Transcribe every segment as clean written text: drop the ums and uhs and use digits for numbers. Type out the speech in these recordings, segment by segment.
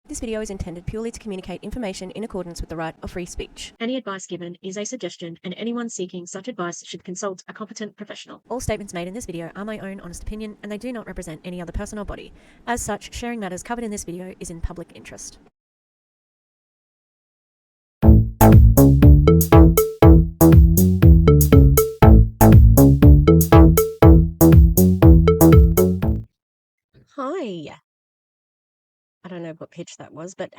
This video is intended purely to communicate information in accordance with the right of free speech. Any advice given is a suggestion, and anyone seeking such advice should consult a competent professional. All statements made in this video are my own honest opinion, and they do not represent any other person or body. As such, sharing matters covered in this video is in public interest. Hi. I don't know what pitch that was, but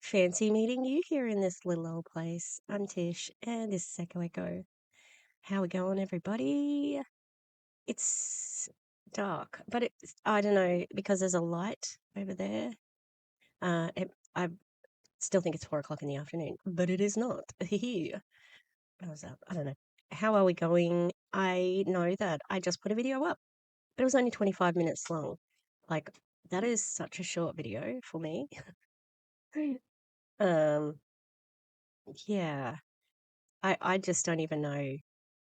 fancy meeting you here in this little old place. I'm Tish, and this is Echo Echo. How we going, everybody? It's dark, but I don't know, because there's a light over there. I still think it's 4 o'clock in the afternoon, but it is not. Here. How's that? I don't know. How are we going? I know that I just put a video up, but it was only 25 minutes long. Like, that is such a short video for me. Um, yeah, I just don't even know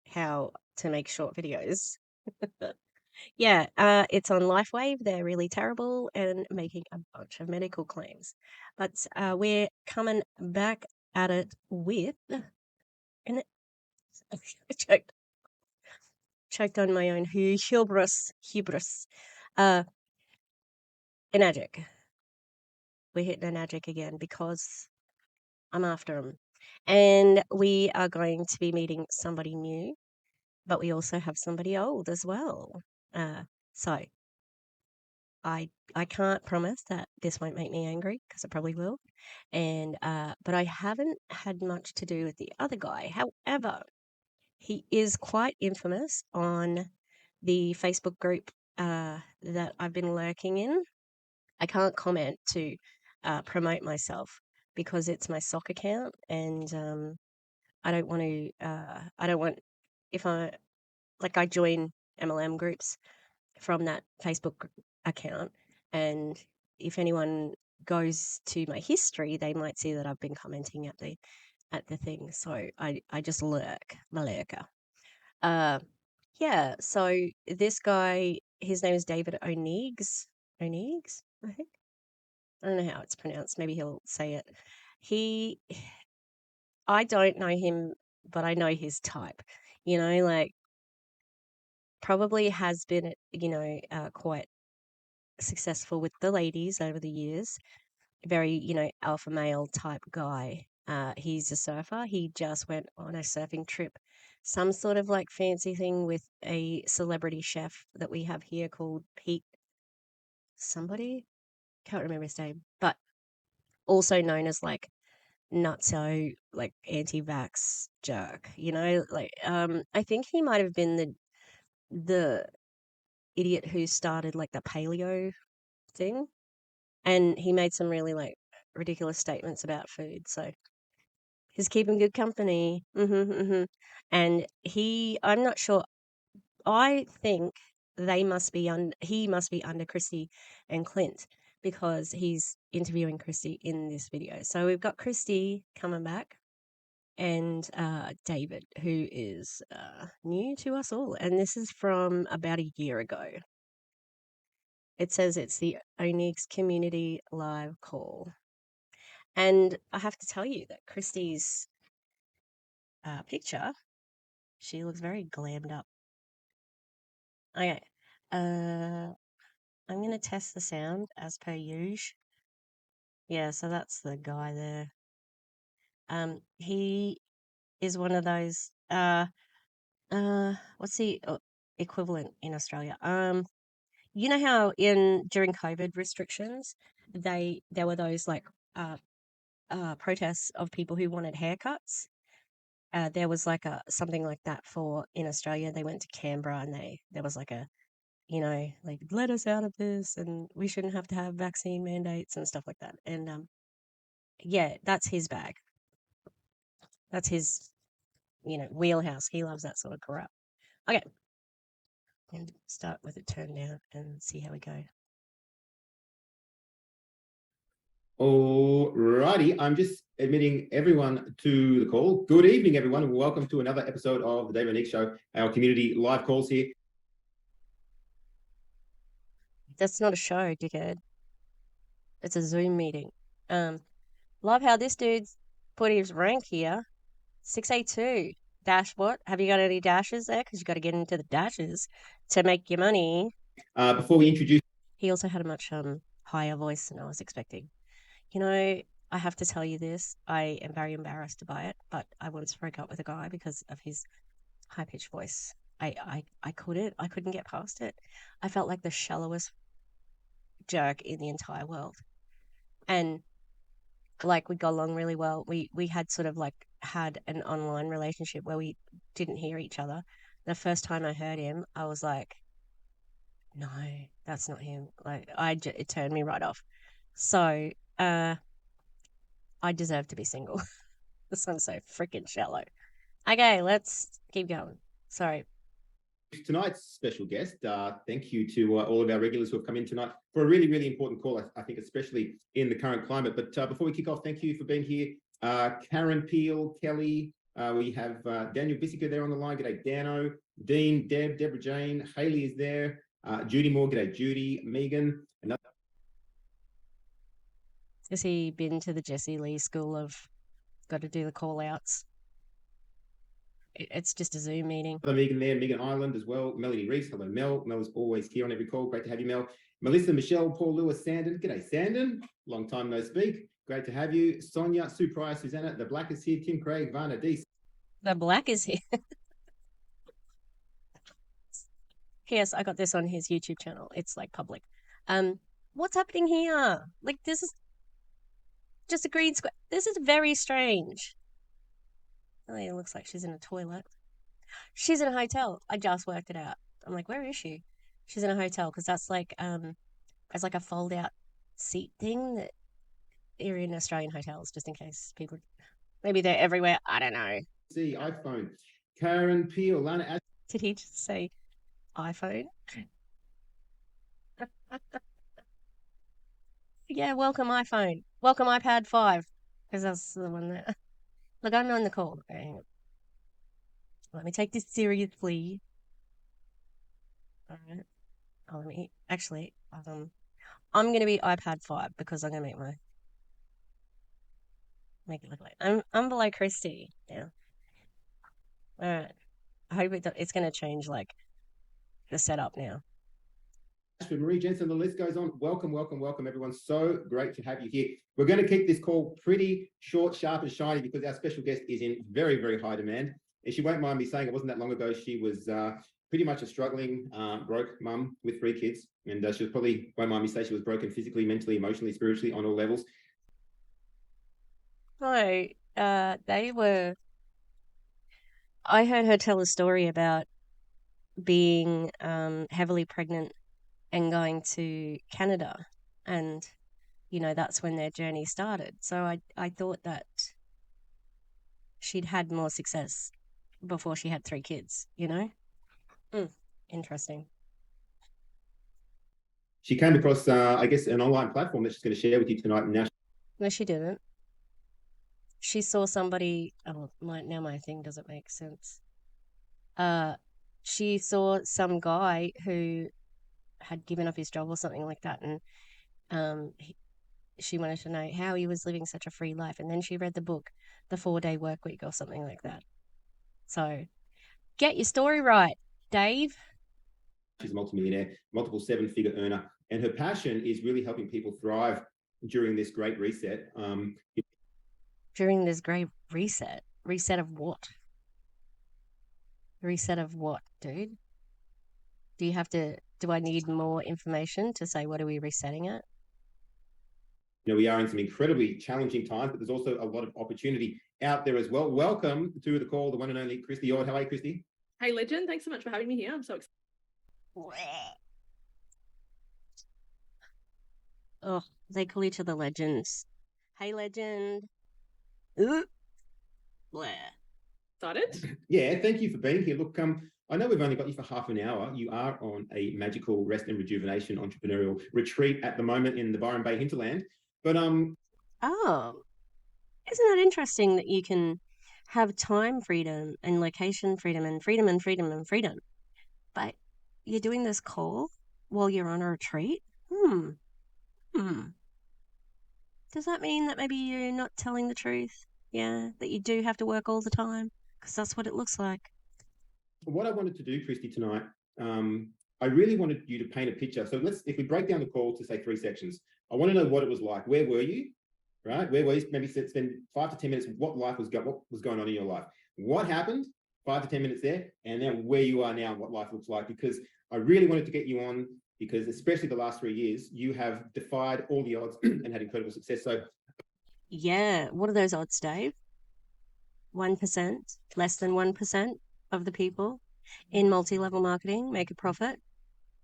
how to make short videos. Yeah, it's on LifeWave. They're really terrible and making a bunch of medical claims. But we're coming back at it with, and I choked on my own hubris. Enagic. We're hitting Enagic again because I'm after him. And we are going to be meeting somebody new, but we also have somebody old as well. So I can't promise that this won't make me angry, because it probably will. And but I haven't had much to do with the other guy. However, he is quite infamous on the Facebook group that I've been lurking in. I can't comment to promote myself because it's my sock account, and I don't want to. I don't want, if I join MLM groups from that Facebook account, and if anyone goes to my history, they might see that I've been commenting at the thing. So I just lurk, my lurker. Yeah. So this guy, his name is David Oneegs. Oneegs, I think. I don't know how it's pronounced. Maybe he'll say it. I don't know him, but I know his type. Like, probably has been, quite successful with the ladies over the years. Very, alpha male type guy. He's a surfer. He just went on a surfing trip, some sort of like fancy thing with a celebrity chef that we have here called Pete somebody. Can't remember his name, but also known as like nutso, like anti-vax jerk. I think he might have been the idiot who started like the paleo thing, and he made some really like ridiculous statements about food. So he's keeping good company. And I'm not sure. I think he must be under Kristie and Clint, because he's interviewing Kristie in this video. So we've got Kristie coming back, and David, who is new to us all. And this is from about a year ago. It says it's the Onyx Community Live Call. And I have to tell you that Kristie's picture, she looks very glammed up. Okay. I'm going to test the sound as per usual. Yeah, so that's the guy there. He is one of those, what's the equivalent in Australia? You know how during COVID restrictions, there were those like protests of people who wanted haircuts. There was like something like that in Australia. They went to Canberra, and there was like like, let us out of this, and we shouldn't have to have vaccine mandates and stuff like that. And yeah, that's his bag. That's his wheelhouse. He loves that sort of crap. Okay, and start with it turned down and see how we go. Alrighty, I'm just admitting everyone to the call. Good evening, everyone, and welcome to another episode of the David and Nick Show, our community live calls here. That's not a show, dickhead. It's a Zoom meeting. Love how this dude's put his rank here. 682. Dash what? Have you got any dashes there? Because you got to get into the dashes to make your money. Before we introduce, He also had a much higher voice than I was expecting. You know, I have to tell you this. I am very embarrassed by it, but I once broke up with a guy because of his high-pitched voice. I couldn't get past it. I felt like the shallowest jerk in the entire world. And like we got along really well. We had sort of like had an online relationship where we didn't hear each other. The first time I heard him, I was like, no, that's not him. Like it turned me right off. So I deserve to be single. This one's so freaking shallow. Okay, let's keep going. Sorry. tonight's special guest. Thank you to all of our regulars who have come in tonight for a really, really important call, I think, especially in the current climate. But before we kick off, thank you for being here. Karen Peel, Kelly, we have Daniel Bissica there on the line. G'day, Dano. Dean, Deb, Deborah Jane, Haley is there. Judy Moore, g'day, Judy. Megan. Has he been to the Jessie Lee school of got to do the call outs? It's just a Zoom meeting. Another Megan there, Megan Ireland as well. Melanie Reese, hello Mel. Mel is always here on every call. Great to have you, Mel. Melissa, Michelle, Paul Lewis, Sandon. G'day, Sandon. Long time no speak. Great to have you. Sonia, Sue Price, Susanna. The Black is here. Tim Craig, Varna D. The Black is here. Yes, I got this on his YouTube channel. It's like public. What's happening here? Like this is just a green square. This is very strange. Oh, it looks like she's in a toilet. She's in a hotel. I just worked it out. I'm like, where is she? She's in a hotel because that's like it's like a fold out seat thing that are in Australian hotels, just in case people maybe they're everywhere. I don't know. See, iPhone. Karen Peel, Lana. Did he just say iPhone? Yeah, welcome iPhone. Welcome iPad 5. Because that's the one that look, I'm on the call. Okay, hang on. Let me take this seriously. All right. Oh, let me actually. I'm gonna be iPad 5 because I'm gonna make it look like I'm below Kristie. Yeah. All right. I hope it's gonna change like the setup now. Marie Jensen, the list goes on. Welcome, welcome, welcome, everyone. So great to have you here. We're going to keep this call pretty short, sharp, and shiny because our special guest is in very, very high demand. And she won't mind me saying it wasn't that long ago. She was pretty much a struggling, broke mum with 3 kids. And she was probably, won't mind me saying, she was broken physically, mentally, emotionally, spiritually, on all levels. No, I heard her tell a story about being heavily pregnant and going to Canada, and that's when their journey started. So I thought that she'd had more success before she had 3 kids. Interesting. She came across, I guess, an online platform that she's going to share with you tonight. Now, No, she didn't. She saw somebody. Oh, now my thing doesn't make sense. She saw some guy who had given up his job or something like that, and she wanted to know how he was living such a free life, and then she read the book, The 4-Day Workweek, or something like that. So get your story right, Dave. She's a multimillionaire, multiple 7-figure earner, and her passion is really helping people thrive during this great reset. During this great reset? Reset of what? Reset of what, dude? Do I need more information to say what are we resetting at? We are in some incredibly challenging times, but there's also a lot of opportunity out there as well. Welcome to the call, the one and only Kristie Ord. How are you, Kristie? Hey, legend. Thanks so much for having me here. I'm so excited. Oh, they call each other legends. Hey, legend. Ooh. Excited? Yeah, thank you for being here. Look, I know we've only got you for half an hour. You are on a magical rest and rejuvenation entrepreneurial retreat at the moment in the Byron Bay hinterland. But isn't that interesting that you can have time freedom and location freedom and freedom and freedom and freedom, but you're doing this call while you're on a retreat? Does that mean that maybe you're not telling the truth? Yeah, that you do have to work all the time? Because that's what it looks like. What I wanted to do, Kristie, tonight, I really wanted you to paint a picture. So if we break down the call to say 3 sections, I want to know what it was like. Where were you? Right? Where were you? Maybe spend 5 to 10 minutes. What was going on in your life? What happened? 5 to 10 minutes there, and then where you are now, what life looks like. Because I really wanted to get you on, because especially the last 3 years, you have defied all the odds and had incredible success. So, yeah, what are those odds, Dave? 1%, less than 1% of the people in multi-level marketing make a profit.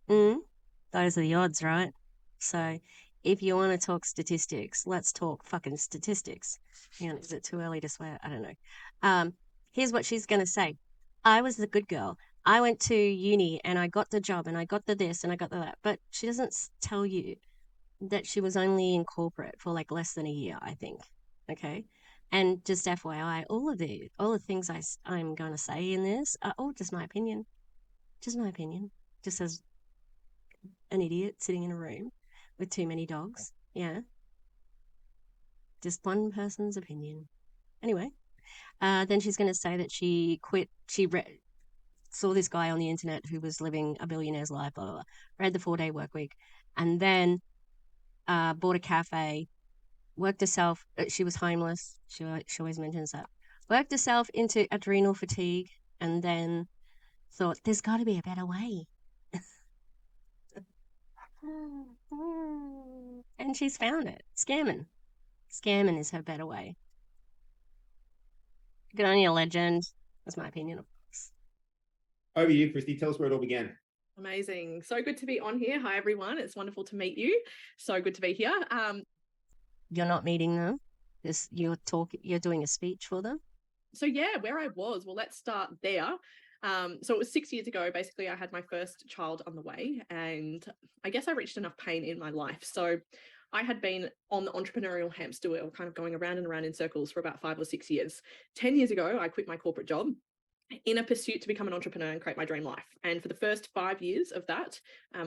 Those are the odds, right? So if you want to talk statistics, let's talk fucking statistics. Is it too early to swear? I don't know. Here's what she's going to say. I was the good girl. I went to uni and I got the job and I got the this and I got the that. But she doesn't tell you that she was only in corporate for like less than a year, I think. Okay. And just FYI, all the things I'm going to say in this are all just my opinion. Just my opinion. Just as an idiot sitting in a room with too many dogs. Yeah. Just one person's opinion. Anyway, then she's going to say that she quit. Saw this guy on the internet who was living a billionaire's life, blah, blah, blah, read the 4-day work week, and then bought a cafe, worked herself. She was homeless. She always mentions that. Worked herself into adrenal fatigue, and then thought, there's got to be a better way. And she's found it. Scamming. Scamming is her better way. Good on you, legend. That's my opinion, of course. over to you, Kristie. Tell us where it all began. Amazing. So good to be on here. Hi, everyone. It's wonderful to meet you. So good to be here. You're not meeting them. You're doing a speech for them. So yeah, where I was, well, let's start there. So it was 6 years ago. Basically, I had my first child on the way, and I guess I reached enough pain in my life. So I had been on the entrepreneurial hamster wheel, kind of going around and around in circles for about 5 or 6 years. 10 years ago, I quit my corporate job in a pursuit to become an entrepreneur and create my dream life. And for the first 5 years of that,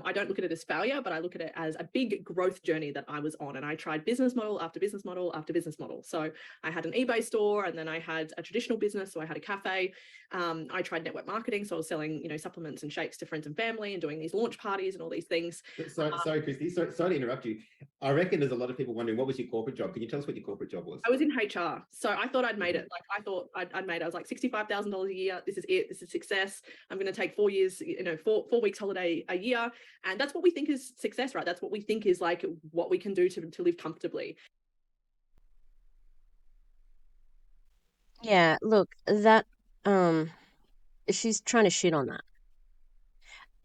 I don't look at it as failure, but I look at it as a big growth journey that I was on. And I tried business model after business model after business model. So I had an eBay store, and then I had a traditional business. So I had a cafe. I tried network marketing. So I was selling, supplements and shakes to friends and family and doing these launch parties and all these things. Sorry, Kristie. Sorry to interrupt you. I reckon there's a lot of people wondering, what was your corporate job? Can you tell us what your corporate job was? I was in HR. So I thought I'd made it. Like I thought I'd made it. I was like $65,000 a year. This is it. This is success. I'm going to take 4 years, 4 weeks holiday a year. And that's what we think is success, right? That's what we think is like what we can do to live comfortably. Yeah, look, that she's trying to shit on that.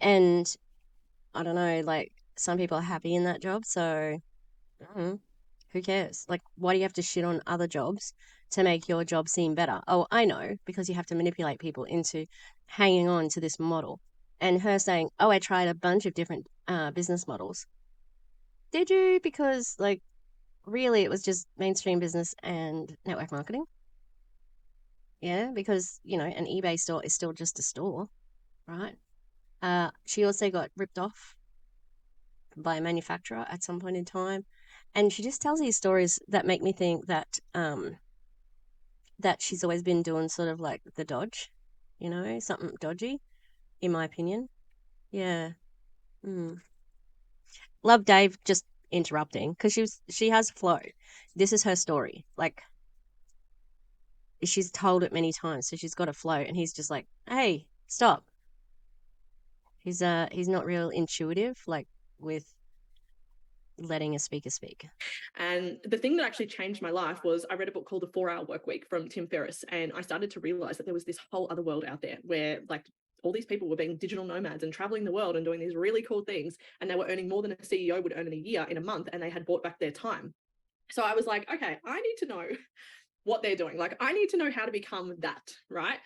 And I don't know, like some people are happy in that job, so who cares? Like, why do you have to shit on other jobs to make your job seem better? Oh, I know, because you have to manipulate people into hanging on to this model. And her saying, oh, I tried a bunch of different business models. Did you? Because, like, really, it was just mainstream business and network marketing. Yeah, because, an eBay store is still just a store, right? She also got ripped off by a manufacturer at some point in time. And she just tells these stories that make me think that that she's always been doing sort of like the dodge, something dodgy, in my opinion. Yeah. Love Dave just interrupting because she has flow. This is her story. Like, she's told it many times, so she's got a flow, and he's just like, hey, stop. He's not real intuitive, like with letting a speaker speak. And the thing that actually changed my life was I read a book called The 4-Hour Workweek from Tim Ferriss, and I started to realize that there was this whole other world out there where like all these people were being digital nomads and traveling the world and doing these really cool things, and they were earning more than a CEO would earn in a year, in a month, and they had bought back their time. So I was like, okay, I need to know what they're doing. Like, I need to know how to become that, right?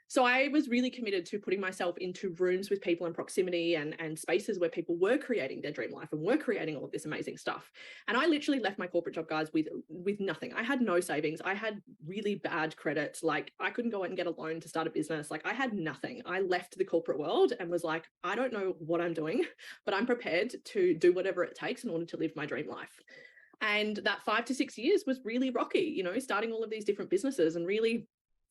So I was really committed to putting myself into rooms with people in proximity and spaces where people were creating their dream life and were creating all of this amazing stuff. And I literally left my corporate job, guys, with nothing. I had no savings. I had really bad credit. Like, I couldn't go out and get a loan to start a business. Like, I had nothing. I left the corporate world and was like, I don't know what I'm doing, but I'm prepared to do whatever it takes in order to live my dream life. And that 5 to 6 years was really rocky, you know, starting all of these different businesses and really,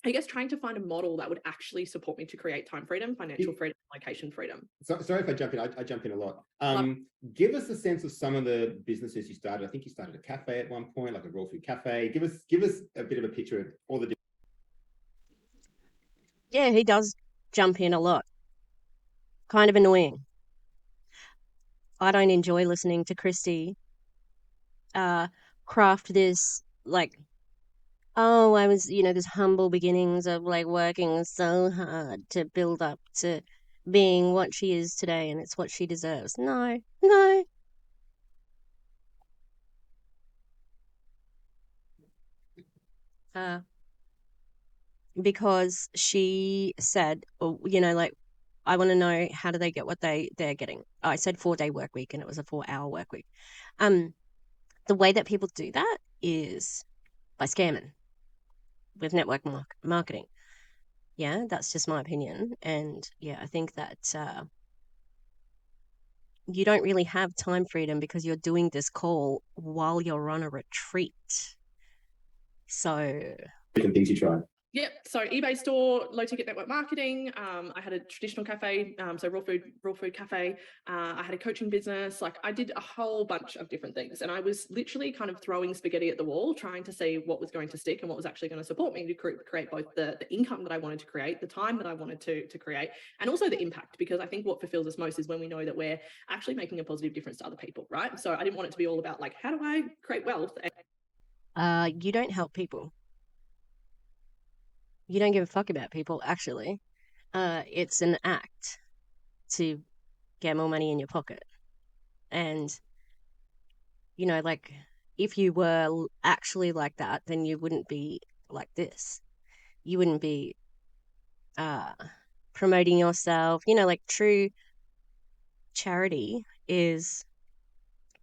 I guess, trying to find a model that would actually support me to create time freedom, financial freedom, location freedom. So, sorry if I jump in. I jump in a lot. Love Give us a sense of some of the businesses you started. I think you started a cafe at one point, like a raw food cafe. Give us a bit of a picture of all the. Yeah, he does jump in a lot. Kind of annoying. I don't enjoy listening to Kristie craft this, like, oh, I was, this humble beginnings of like working so hard to build up to being what she is today, and it's what she deserves. No. Because she said, like, I want to know, how do they get what they're getting? I said 4-day work week, and it was a 4-hour work week. The way that people do that is by scamming with network marketing. Yeah, that's just my opinion. And yeah, I think that you don't really have time freedom because you're doing this call while you're on a retreat. So Different things you tried. Yep. So eBay store, low ticket network marketing. I had a traditional cafe, so raw food cafe. I had a coaching business. Like I did a whole bunch of different things, and I was literally kind of throwing spaghetti at the wall, trying to see what was going to stick and what was actually going to support me to create both the income that I wanted to create, the time that I wanted to create, and also the impact. Because I think what fulfills us most is when we know that we're actually making a positive difference to other people, right? So I didn't want it to be all about like, how do I create wealth? you don't help people. You don't give a fuck about people, actually. It's an act to get more money in your pocket. And, like, if you were actually like that, then you wouldn't be like this. You wouldn't be promoting yourself. Like, true charity is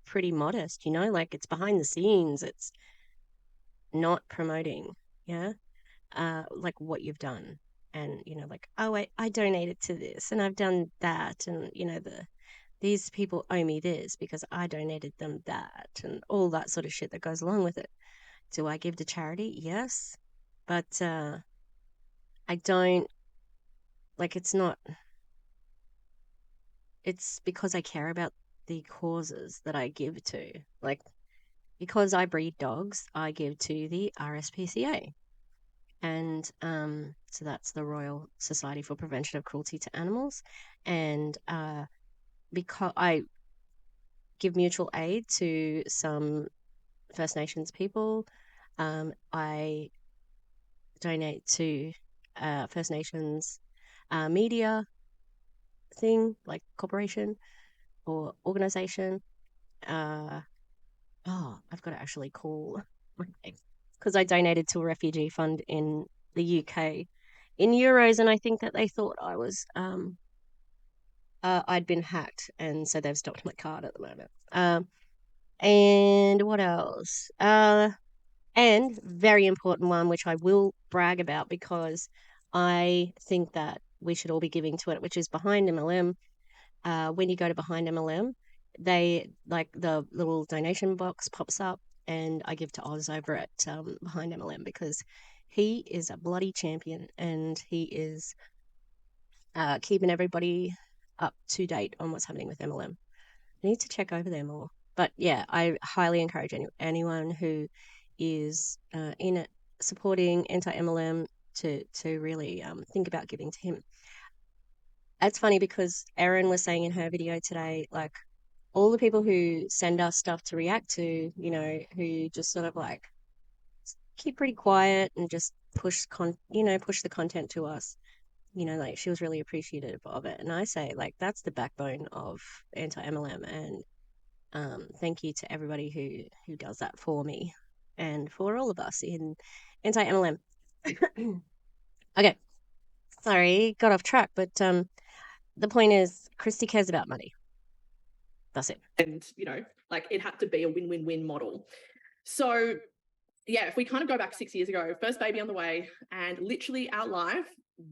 pretty modest, like, it's behind the scenes. It's not promoting, yeah, like what you've done. And, like, oh, I donated to this and I've done that. And, these people owe me this because I donated them that, and all that sort of shit that goes along with it. Do I give to charity? Yes. But I don't, like, it's because I care about the causes that I give to. Like, because I breed dogs, I give to the RSPCA. And so that's the Royal Society for Prevention of Cruelty to Animals. And because I give mutual aid to some First Nations people, I donate to First Nations media thing, like corporation or organization. I've got to actually call, because I donated to a refugee fund in the UK in euros, and I think that they thought I was I'd been hacked, and so they've stopped my card at the moment. And what else? And very important one, which I will brag about because I think that we should all be giving to it, which is Behind MLM. When you go to Behind MLM, they, like, the little donation box pops up, and I give to Oz over at Behind MLM because he is a bloody champion, and he is keeping everybody up to date on what's happening with MLM. I need to check over there more. But yeah, I highly encourage anyone who is in it supporting anti-MLM to really think about giving to him. It's funny because Erin was saying in her video today, like, all the people who send us stuff to react to, who just sort of like keep pretty quiet and just push the content to us, like, she was really appreciative of it. And I say, like, that's the backbone of anti-MLM. And thank you to everybody who does that for me and for all of us in anti-MLM. Okay, sorry, got off track, but the point is, Kristie cares about money. That's it. And, like, it had to be a win-win-win model. So yeah, if we kind of go back 6 years ago, first baby on the way, and literally our life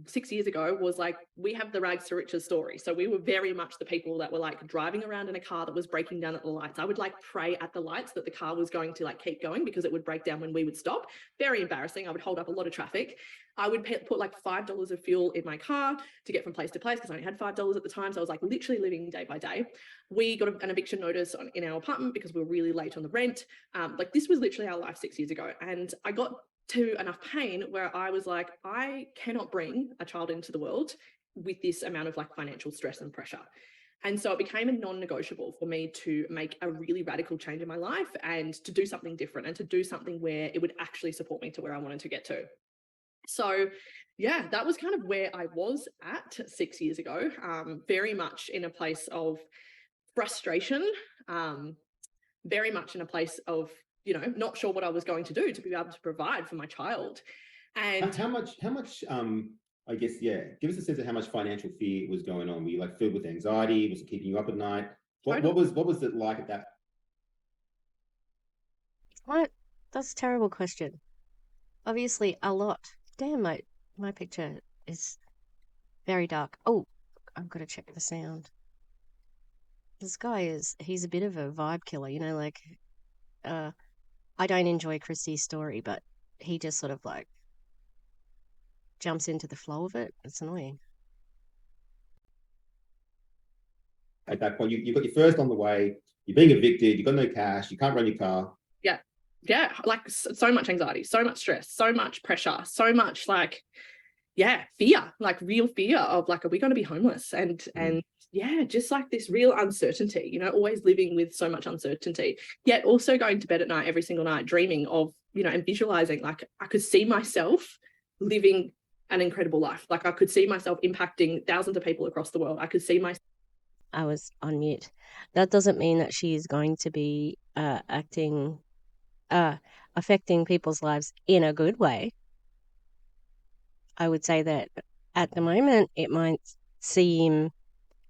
6 years ago was like, we have the rags to riches story. So we were very much the people that were like driving around in a car that was breaking down at the lights. I would like pray at the lights that the car was going to like keep going because it would break down when we would stop. Very embarrassing. I would hold up a lot of traffic. I would put like $5 of fuel in my car to get from place to place because I only had $5 at the time. So I was like literally living day by day. We got an eviction notice in our apartment because we were really late on the rent. Like this was literally our life 6 years ago. And I got to enough pain where I was like, I cannot bring a child into the world with this amount of like financial stress and pressure. And so it became a non-negotiable for me to make a really radical change in my life and to do something different and to do something where it would actually support me to where I wanted to get to. So yeah, that was kind of where I was at 6 years ago, very much in a place of frustration, very much in a place of, you know, not sure what I was going to do to be able to provide for my child. And how much I guess, yeah, give us a sense of how much financial fear was going on. Were you like filled with anxiety? Was it keeping you up at night? What was it like at that? What? That's a terrible question. Obviously, a lot. Damn, my picture is very dark. Oh, I've got to check the sound. This guy he's a bit of a vibe killer, you know, like, I don't enjoy Kristie's story, but he just sort of like jumps into the flow of it. It's annoying. At that point, you've got your first on the way, you're being evicted, you've got no cash, you can't run your car. Yeah, like so much anxiety, so much stress, so much pressure, so much like, yeah, fear, like real fear of like, are we going to be homeless? And yeah, just like this real uncertainty, you know, always living with so much uncertainty, yet also going to bed at night every single night, dreaming of, you know, and visualizing like I could see myself living an incredible life. Like I could see myself impacting thousands of people across the world. I could see myself. I was on mute. That doesn't mean that she is going to be affecting people's lives in a good way. I would say that at the moment it might seem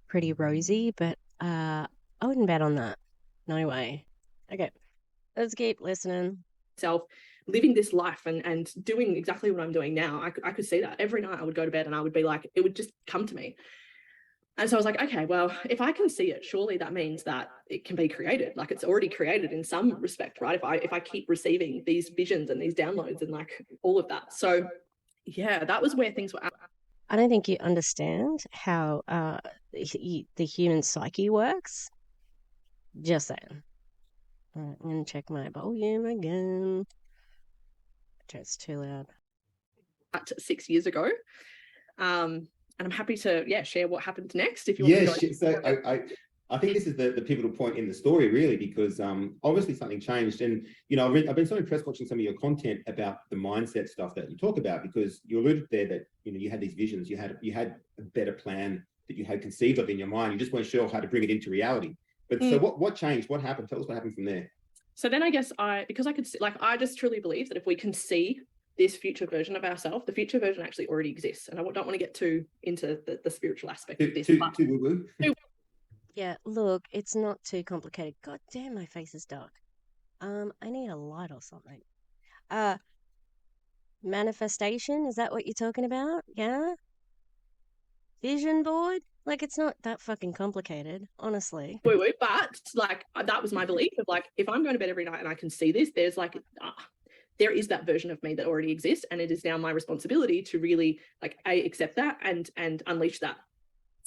pretty rosy, but I wouldn't bet on that. No way. Okay, let's keep listening. Myself living this life and doing exactly what I'm doing now. I could see that every night I would go to bed and I would be like, it would just come to me. And so I was like, okay, well, if I can see it, surely that means that it can be created. Like it's already created in some respect, right? If I keep receiving these visions and these downloads and like all of that. So yeah, that was where things were at. I don't think you understand how the human psyche works. Just saying. All right, I'm going to check my volume again. It's too loud. 6 years ago. And I'm happy to, share what happened next if you want to go. So I think this is the pivotal point in the story, really, because obviously something changed. And, you know, I've been so impressed watching some of your content about the mindset stuff that you talk about, because you alluded there that, you know, you had these visions, you had a better plan that you had conceived of in your mind. You just weren't sure how to bring it into reality. But so what changed? What happened? Tell us what happened from there. So then I guess because I could see, like, I just truly believe that if we can see this future version of ourselves, the future version actually already exists. And I don't want to get too into the spiritual aspect of this. Too woo-woo? Yeah, look, it's not too complicated. God damn, my face is dark. I need a light or something. Manifestation, is that what you're talking about? Yeah? Vision board? Like, it's not that fucking complicated, honestly. Woo-woo, but like that was my belief of like, if I'm going to bed every night and I can see this, there's like there is that version of me that already exists, and it is now my responsibility to really like accept that and unleash that.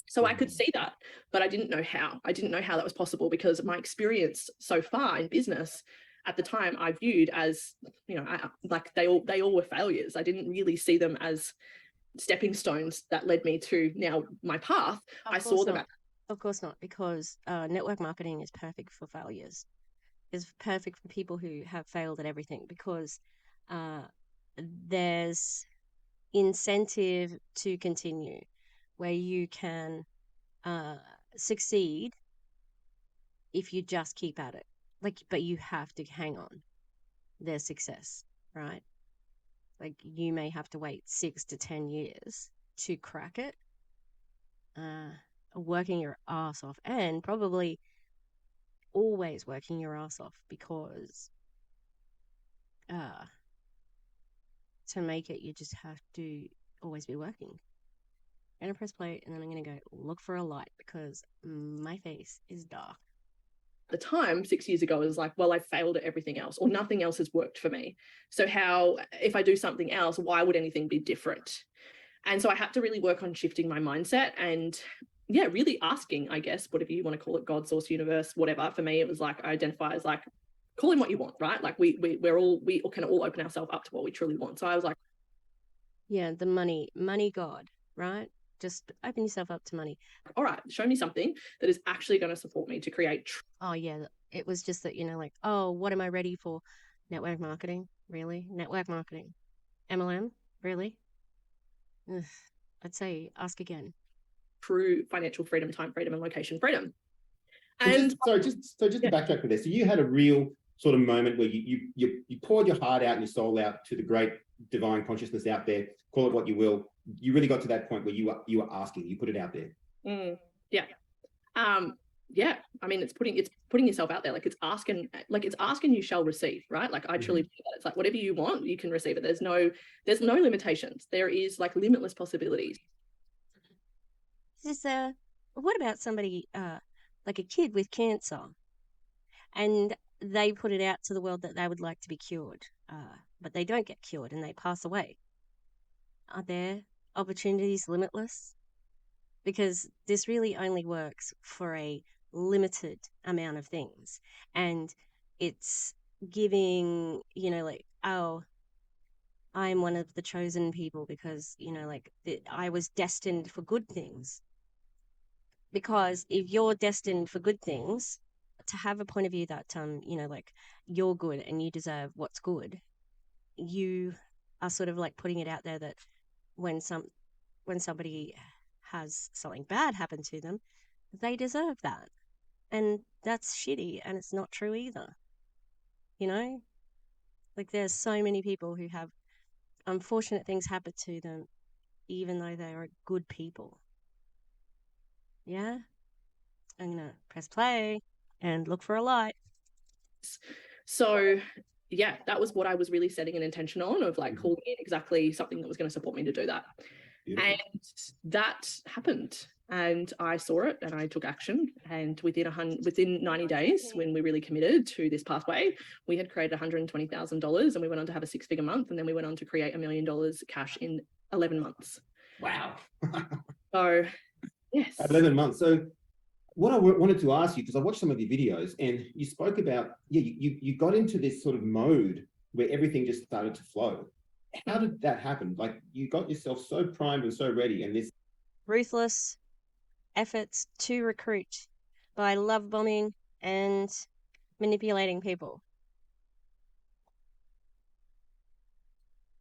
So I could see that, but I didn't know how. I didn't know how that was possible, because my experience so far in business at the time I viewed as, you know, like they all were failures. I didn't really see them as stepping stones that led me to now my path. I saw them. Of course not, because network marketing is perfect for failures. Is perfect for people who have failed at everything, because there's incentive to continue, where you can succeed if you just keep at it. Like, but you have to hang on. There's success, right? Like, you may have to wait 6 to 10 years to crack it, working your ass off, and probably always working your ass off, because to make it, you just have to always be working. I'm going to press play and then I'm going to go look for a light because my face is dark. At the time, 6 years ago, it was like, well, I failed at everything else, or nothing else has worked for me. So how, if I do something else, why would anything be different? And so I had to really work on shifting my mindset and, yeah, really asking, I guess, whatever you want to call it, God, source, universe, whatever. For me, it was like, I identify as like, call him what you want, right? Like we can all open ourselves up to what we truly want. So I was like, yeah, the money God, right? Just open yourself up to money. All right, show me something that is actually going to support me to create. Oh yeah, it was just that, like, oh, what am I ready for? Network marketing, really? Network marketing, MLM, really? Ugh, I'd say ask again. True financial freedom, time freedom, and location freedom. And just to backtrack for this, so you had a real sort of moment where you poured your heart out and your soul out to the great divine consciousness out there, call it what you will. You really got to that point where you were asking, you put it out there. Yeah. Yeah. I mean, it's putting yourself out there. Like it's asking you shall receive, right? Like I truly believe that. It's like whatever you want, you can receive it. There's no limitations. There is like limitless possibilities. Just what about somebody like a kid with cancer, and they put it out to the world that they would like to be cured, but they don't get cured and they pass away? Are their opportunities limitless? Because this really only works for a limited amount of things, and it's giving, like, oh, I'm one of the chosen people because, I was destined for good things. Because if you're destined for good things, to have a point of view that, like, you're good and you deserve what's good, you are sort of like putting it out there that when somebody has something bad happen to them, they deserve that. And that's shitty, and it's not true either. Like there's so many people who have unfortunate things happen to them even though they are good people. Yeah? I'm going to press play and look for a light. So yeah, that was what I was really setting an intention on, of like calling in exactly something that was going to support me to do that. Beautiful. And that happened, and I saw it and I took action, and within 90 days, when we really committed to this pathway, we had created $120,000 and we went on to have a 6-figure month, and then we went on to create $1 million cash in 11 months. Wow. So yes, 11 months. So what I wanted to ask you, because I watched some of your videos and you spoke about, you got into this sort of mode where everything just started to flow. How did that happen? Like you got yourself so primed and so ready, and this ruthless efforts to recruit by love bombing and manipulating people.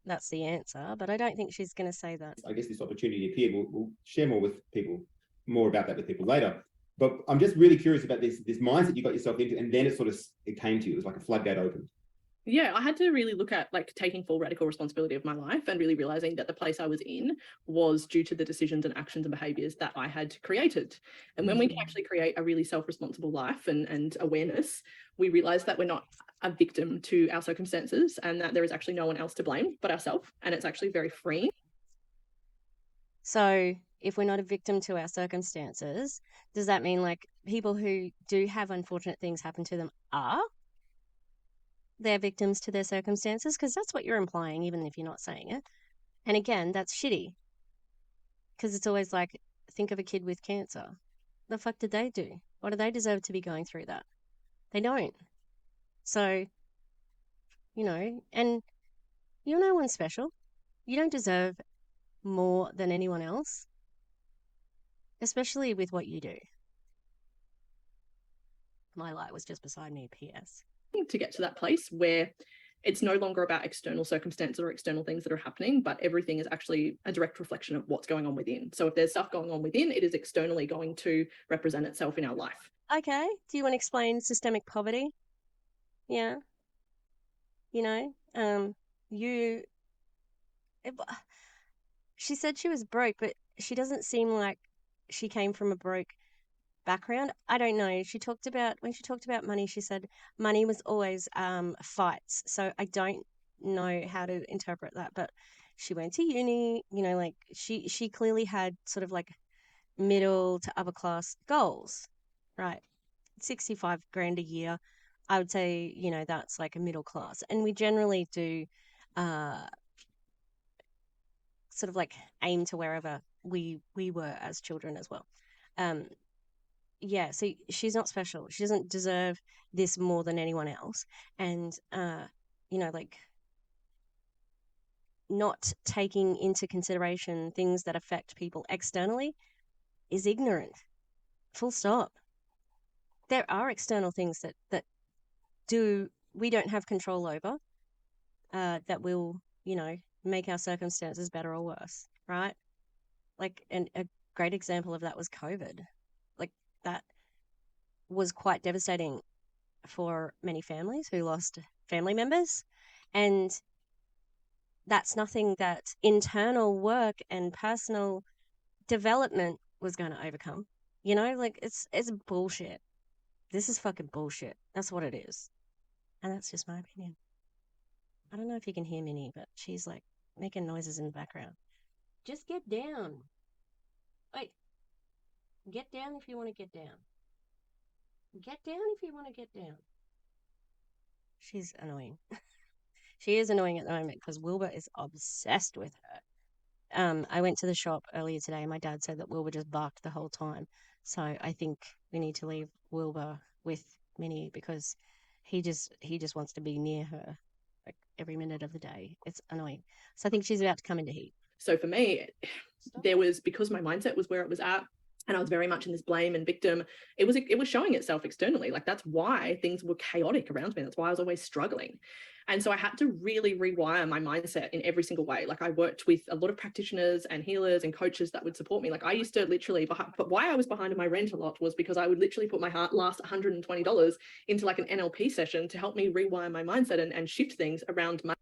That's the answer, but I don't think she's going to say that. I guess this opportunity appeared. We'll share more about that with people later. But I'm just really curious about this mindset you got yourself into, and then it came to you. It was like a floodgate opened. Yeah, I had to really look at like taking full radical responsibility of my life and really realizing that the place I was in was due to the decisions and actions and behaviors that I had created. And when we can actually create a really self-responsible life and awareness, we realize that we're not a victim to our circumstances, and that there is actually no one else to blame but ourselves. And it's actually very freeing. So if we're not a victim to our circumstances, does that mean like people who do have unfortunate things happen to them they're victims to their circumstances? Because that's what you're implying, even if you're not saying it. And again, that's shitty. Because it's always like, think of a kid with cancer. The fuck did they do? Why do they deserve to be going through that? They don't. So, and you're no one special. You don't deserve more than anyone else, especially with what you do. My light was just beside me, PS. To get to that place where it's no longer about external circumstances or external things that are happening, but everything is actually a direct reflection of what's going on within. So if there's stuff going on within, it is externally going to represent itself in our life. Okay. Do you want to explain systemic poverty? Yeah. She said she was broke, but she doesn't seem like she came from a broke background. I don't know. When she talked about money, she said money was always fights. So I don't know how to interpret that, but she went to uni, you know, like she clearly had sort of like middle to upper class goals, right? 65 grand a year, I would say, you know, that's like a middle class. And we generally do sort of like aim to wherever we were as children as well. Yeah, so she's not special. She doesn't deserve this more than anyone else. And you know, like not taking into consideration things that affect people externally is ignorant. Full stop. There are external things that we don't have control over, that will, you know, make our circumstances better or worse, right? Like, and a great example of that was COVID. Like, that was quite devastating for many families who lost family members. And that's nothing that internal work and personal development was going to overcome. You know, like it's bullshit. This is fucking bullshit. That's what it is. And that's just my opinion. I don't know if you can hear Minnie, but she's like making noises in the background. Just get down. Wait. Get down if you want to get down. Get down if you want to get down. She's annoying. She is annoying at the moment because Wilbur is obsessed with her. I went to the shop earlier today and my dad said that Wilbur just barked the whole time. So I think we need to leave Wilbur with Minnie because he just wants to be near her like every minute of the day. It's annoying. So I think she's about to come into heat. So for me, there was, because my mindset was where it was at, and I was very much in this blame and victim, it was showing itself externally. Like, that's why things were chaotic around me. That's why I was always struggling. And so I had to really rewire my mindset in every single way. Like, I worked with a lot of practitioners and healers and coaches that would support me. Like, I used to literally, but why I was behind in my rent a lot was because I would literally put my last $120 into like an NLP session to help me rewire my mindset and shift things around my.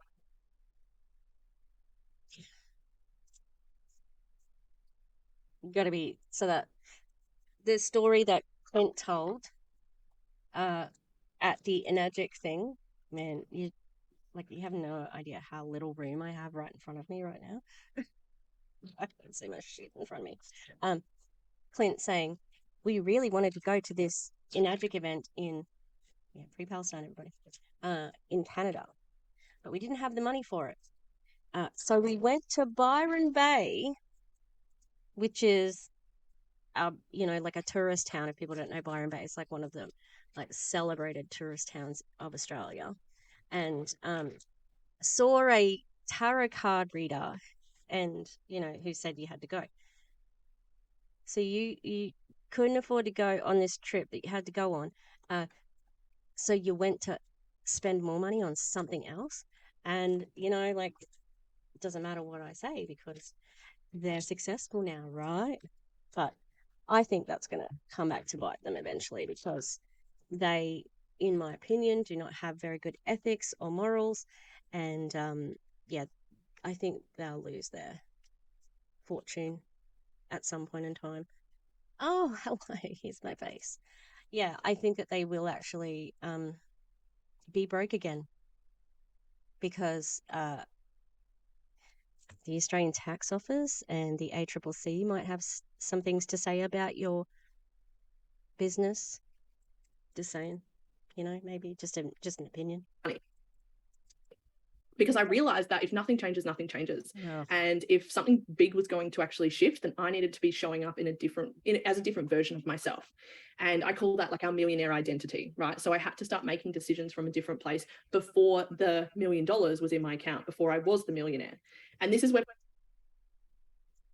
Got to be, so that the story that Clint told at the Enagic thing, man, you have no idea how little room I have right in front of me right now. I don't see my shit in front of me. Clint saying, we really wanted to go to this Enagic event in, Free Palestine, everybody, in Canada, but we didn't have the money for it. So we went to Byron Bay, which is, like a tourist town. If people don't know Byron Bay, it's like one of the like celebrated tourist towns of Australia, and saw a tarot card reader, and who said you had to go. So you couldn't afford to go on this trip that you had to go on, so you went to spend more money on something else, and it doesn't matter what I say because they're successful now, right? But I think that's going to come back to bite them eventually because they, in my opinion, do not have very good ethics or morals. And I think they'll lose their fortune at some point in time. Oh, hello, here's my face. Yeah, I think that they will actually be broke again because the Australian Tax Office and the ACCC might have some things to say about your business. Just saying, maybe just an opinion. Because I realized that if nothing changes, nothing changes. Oh. And if something big was going to actually shift, then I needed to be showing up as a different version of myself. And I call that like our millionaire identity, right? So I had to start making decisions from a different place before the $1 million was in my account, before I was the millionaire. And this is where...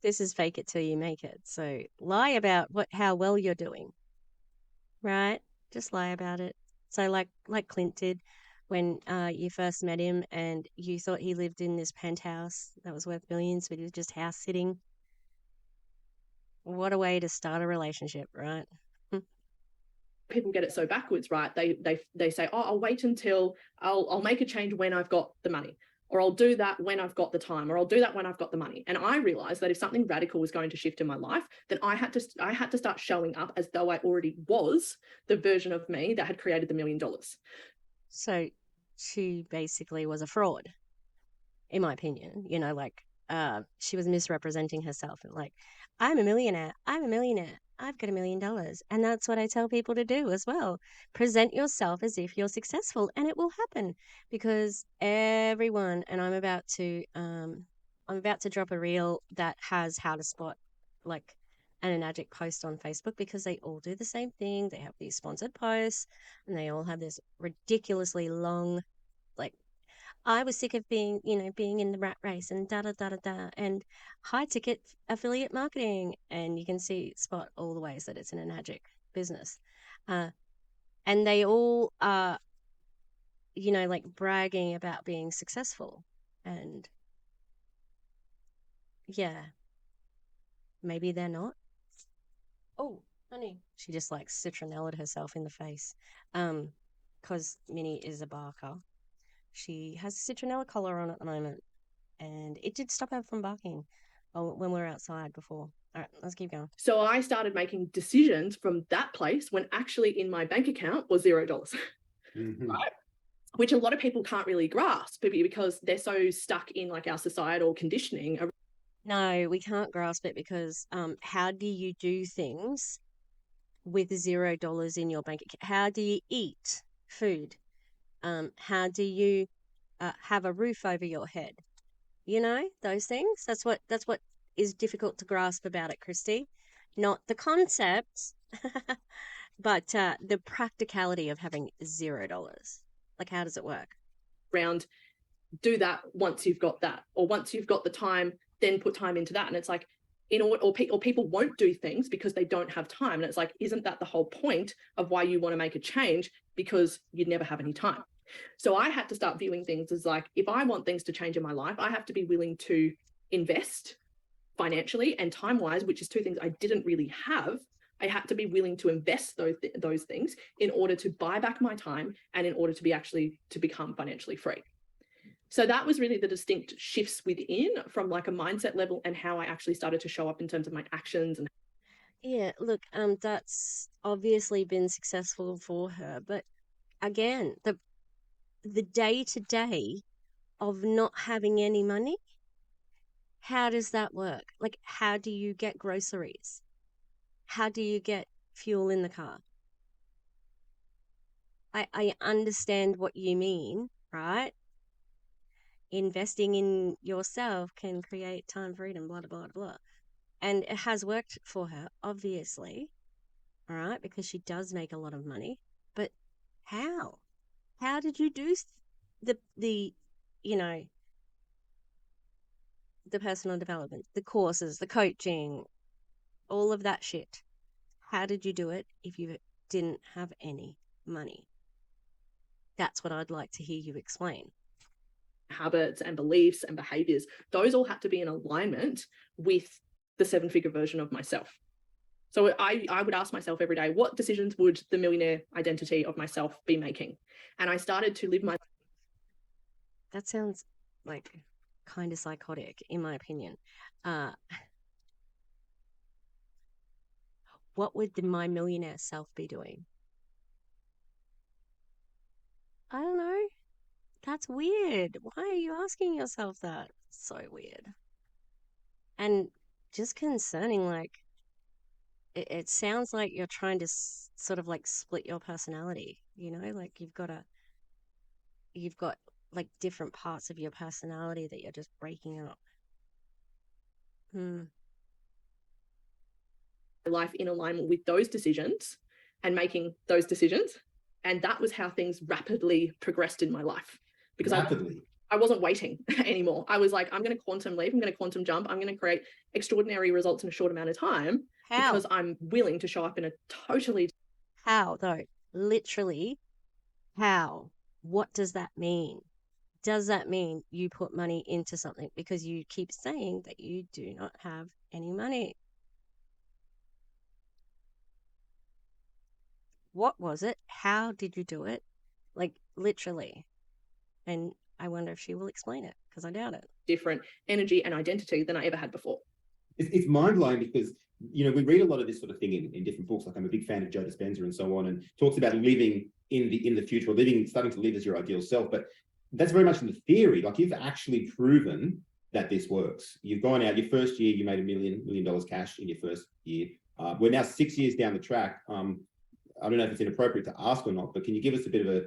This is fake it till you make it. So lie about how well you're doing, right? Just lie about it. So like Clint did when you first met him and you thought he lived in this penthouse that was worth millions, but he was just house sitting. What a way to start a relationship, right? People get it so backwards, right? They say, oh, I'll wait until I'll make a change when I've got the money, or I'll do that when I've got the time, or I'll do that when I've got the money. And I realized that if something radical was going to shift in my life, then I had to start showing up as though I already was the version of me that had created the $1 million. So she basically was a fraud, in my opinion. she was misrepresenting herself and like, I'm a millionaire, I've got $1 million. And that's what I tell people to do as well. Present yourself as if you're successful, and it will happen, because everyone, and I'm about to drop a reel that has how to spot like an Enagic post on Facebook, because they all do the same thing. They have these sponsored posts and they all have this ridiculously long, like, I was sick of being in the rat race and da da da da da, and high ticket affiliate marketing, and you can spot all the ways that it's an Enagic business, and they all are, like bragging about being successful, and yeah, maybe they're not. Oh, honey, she just like citronellaed herself in the face, because Minnie is a barker. She has a citronella collar on at the moment, and it did stop her from barking when we were outside before. All right, let's keep going. So I started making decisions from that place when actually in my bank account was $0, right? Which a lot of people can't really grasp because they're so stuck in like our societal conditioning. No, we can't grasp it because how do you do things with $0 in your bank account? How do you eat food? How do you have a roof over your head? Those things. That's what is difficult to grasp about it, Kristie. Not the concept, but the practicality of having $0. Like, how does it work? Around, do that once you've got that, or once you've got the time, then put time into that. And it's like, or people won't do things because they don't have time. And it's like, isn't that the whole point of why you want to make a change? Because you'd never have any time. So I had to start viewing things as like, if I want things to change in my life, I have to be willing to invest financially and time-wise, which is two things I didn't really have. I had to be willing to invest those things in order to buy back my time and in order to become financially free. So that was really the distinct shifts within from like a mindset level and how I actually started to show up in terms of my actions. And yeah, look, that's obviously been successful for her, but again, the day-to-day of not having any money, how does that work? Like, how do you get groceries? How do you get fuel in the car? I understand what you mean, right? Investing in yourself can create time freedom, blah, blah, blah. And it has worked for her, obviously, all right, because she does make a lot of money. But how? How did you do the personal development, the courses, the coaching, all of that shit? How did you do it if you didn't have any money? That's what I'd like to hear you explain. Habits and beliefs and behaviors, those all had to be in alignment with the 7-figure version of myself. So I would ask myself every day, what decisions would the millionaire identity of myself be making? And I started to live my... That sounds like kind of psychotic, in my opinion. What would my millionaire self be doing? I don't know. That's weird. Why are you asking yourself that? So weird. And just concerning, like, it sounds like you're trying to sort of like split your personality, like you've got like different parts of your personality that you're just breaking up. Life in alignment with those decisions and making those decisions. And that was how things rapidly progressed in my life. Because I wasn't waiting anymore. I was like, I'm going to quantum leap. I'm going to quantum jump. I'm going to create extraordinary results in a short amount of time. How? Because I'm willing to show up in a totally... How, though? Literally, how? What does that mean? Does that mean you put money into something? Because you keep saying that you do not have any money. What was it? How did you do it? Like, literally. And I wonder if she will explain it, because I doubt it. Different energy and identity than I ever had before. It's mind-blowing because, we read a lot of this sort of thing in different books. Like, I'm a big fan of Joe Dispenza and so on, and talks about living in the future, or starting to live as your ideal self. But that's very much in the theory. Like, you've actually proven that this works. You've gone out, your first year, you made $1 million cash in your first year. We're now 6 years down the track. I don't know if it's inappropriate to ask or not, but can you give us a bit of a,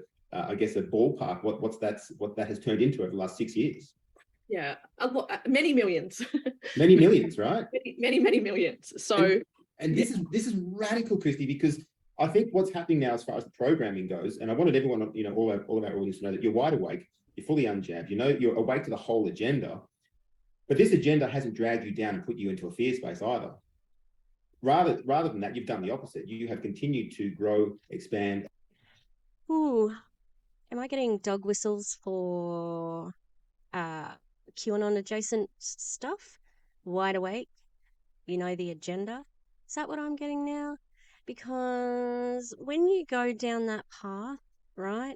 I guess, a ballpark, what that has turned into over the last 6 years? Yeah, many millions. Many millions, right? Many millions. So, and this is radical, Kristie, because I think what's happening now as far as the programming goes, and I wanted everyone, all of our audience to know that you're wide awake, you're fully unjabbed, you're awake to the whole agenda, but this agenda hasn't dragged you down and put you into a fear space either. Rather than that, you've done the opposite. You have continued to grow, expand. Ooh, am I getting dog whistles for QAnon adjacent stuff? Wide awake, the agenda. Is that what I'm getting now? Because when you go down that path, right,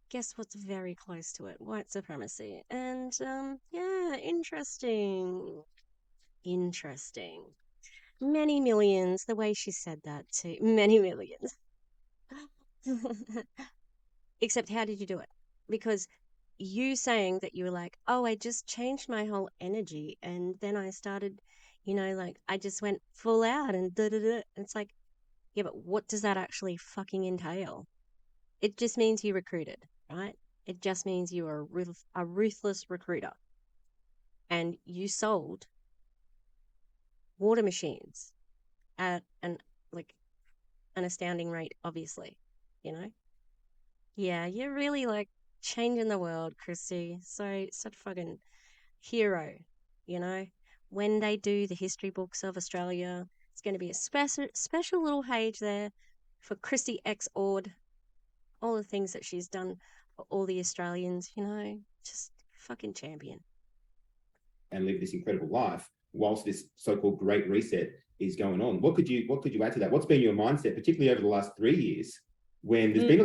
guess what's very close to it? White supremacy. And yeah, interesting. Many millions, the way she said that too. Many millions. Except how did you do it? Because you saying that you were like, oh, I just changed my whole energy and then I started, I just went full out and da-da-da. It's like, yeah, but what does that actually fucking entail? It just means you recruited, right? It just means you are a ruthless recruiter. And you sold water machines at an astounding rate, obviously, Yeah, you're really changing the world, Kristie. So such fucking hero, When they do the history books of Australia, it's going to be a special little page there for Kristie X Ord, all the things that she's done for all the Australians, just fucking champion. And live this incredible life whilst this so-called great reset is going on. What could you add to that? What's been your mindset, particularly over the last 3 years, when there's been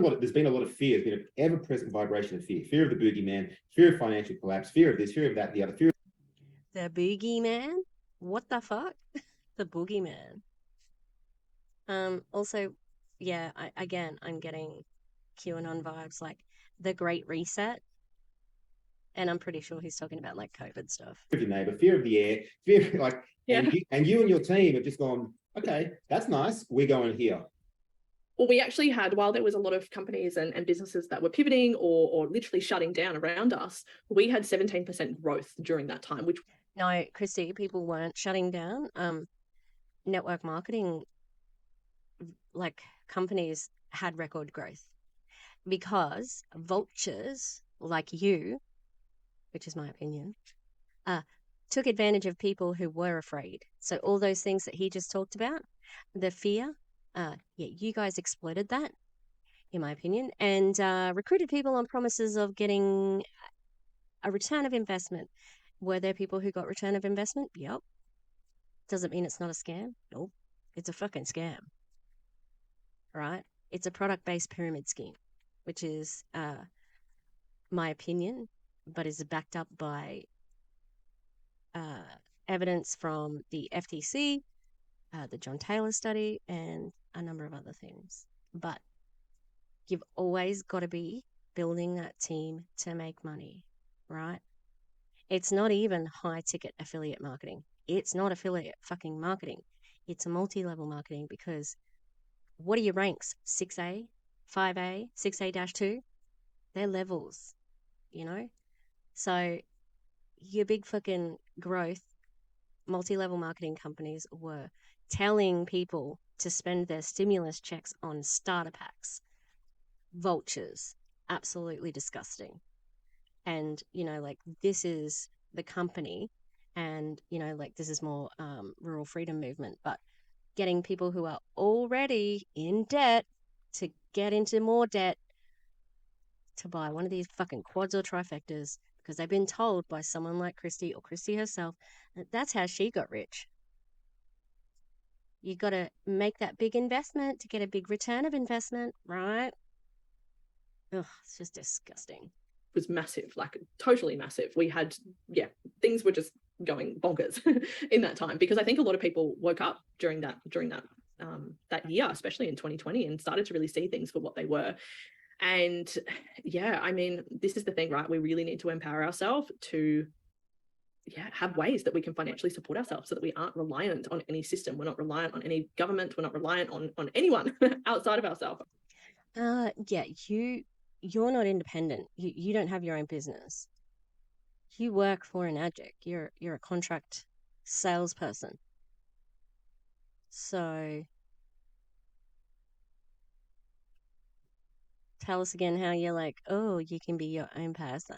a lot of fear, there's been an ever-present vibration of fear of the boogeyman, fear of financial collapse, fear of this, fear of that, the other, fear. The boogeyman? What the fuck? The boogeyman. Also, yeah, I'm getting QAnon vibes, like the Great Reset. And I'm pretty sure he's talking about COVID stuff. Fear of your neighbor, fear of the air, fear and you and your team have just gone, okay, that's nice. We're going here. Well, we actually had, while there was a lot of companies and businesses that were pivoting or literally shutting down around us, we had 17% growth during that time, which... No, Kristie, people weren't shutting down. Network marketing, companies had record growth because vultures like you, which is my opinion, took advantage of people who were afraid. So all those things that he just talked about, the fear, you guys exploited that, in my opinion, and recruited people on promises of getting a return of investment. Were there people who got return of investment? Yep. Doesn't mean it's not a scam. Nope. It's a fucking scam. Right? It's a product-based pyramid scheme, which is my opinion, but is backed up by evidence from the FTC, the John Taylor study, and a number of other things. But you've always got to be building that team to make money, right? It's not even high-ticket affiliate marketing. It's not affiliate fucking marketing. It's a multi-level marketing, because what are your ranks? 6A, 5A, 6A-2? They're levels, So your big fucking growth multi-level marketing companies were telling people to spend their stimulus checks on starter packs. Vultures. Absolutely disgusting. And, this is the company, and, this is more rural freedom movement, but getting people who are already in debt to get into more debt to buy one of these fucking quads or trifectas, because they've been told by someone like Kristie or Kristie herself that that's how she got rich. You got to make that big investment to get a big return of investment, right? Ugh, it's just disgusting. Was massive, totally massive. We had, things were just going bonkers in that time, because I think a lot of people woke up during that year, especially in 2020, and started to really see things for what they were. And this is the thing, right? We really need to empower ourselves to have ways that we can financially support ourselves so that we aren't reliant on any system. We're not reliant on any government. We're not reliant on anyone outside of ourselves. Yeah, you're not independent. You don't have your own business. You work for Enagic. You're a contract salesperson. So tell us again how you're like, oh, you can be your own person.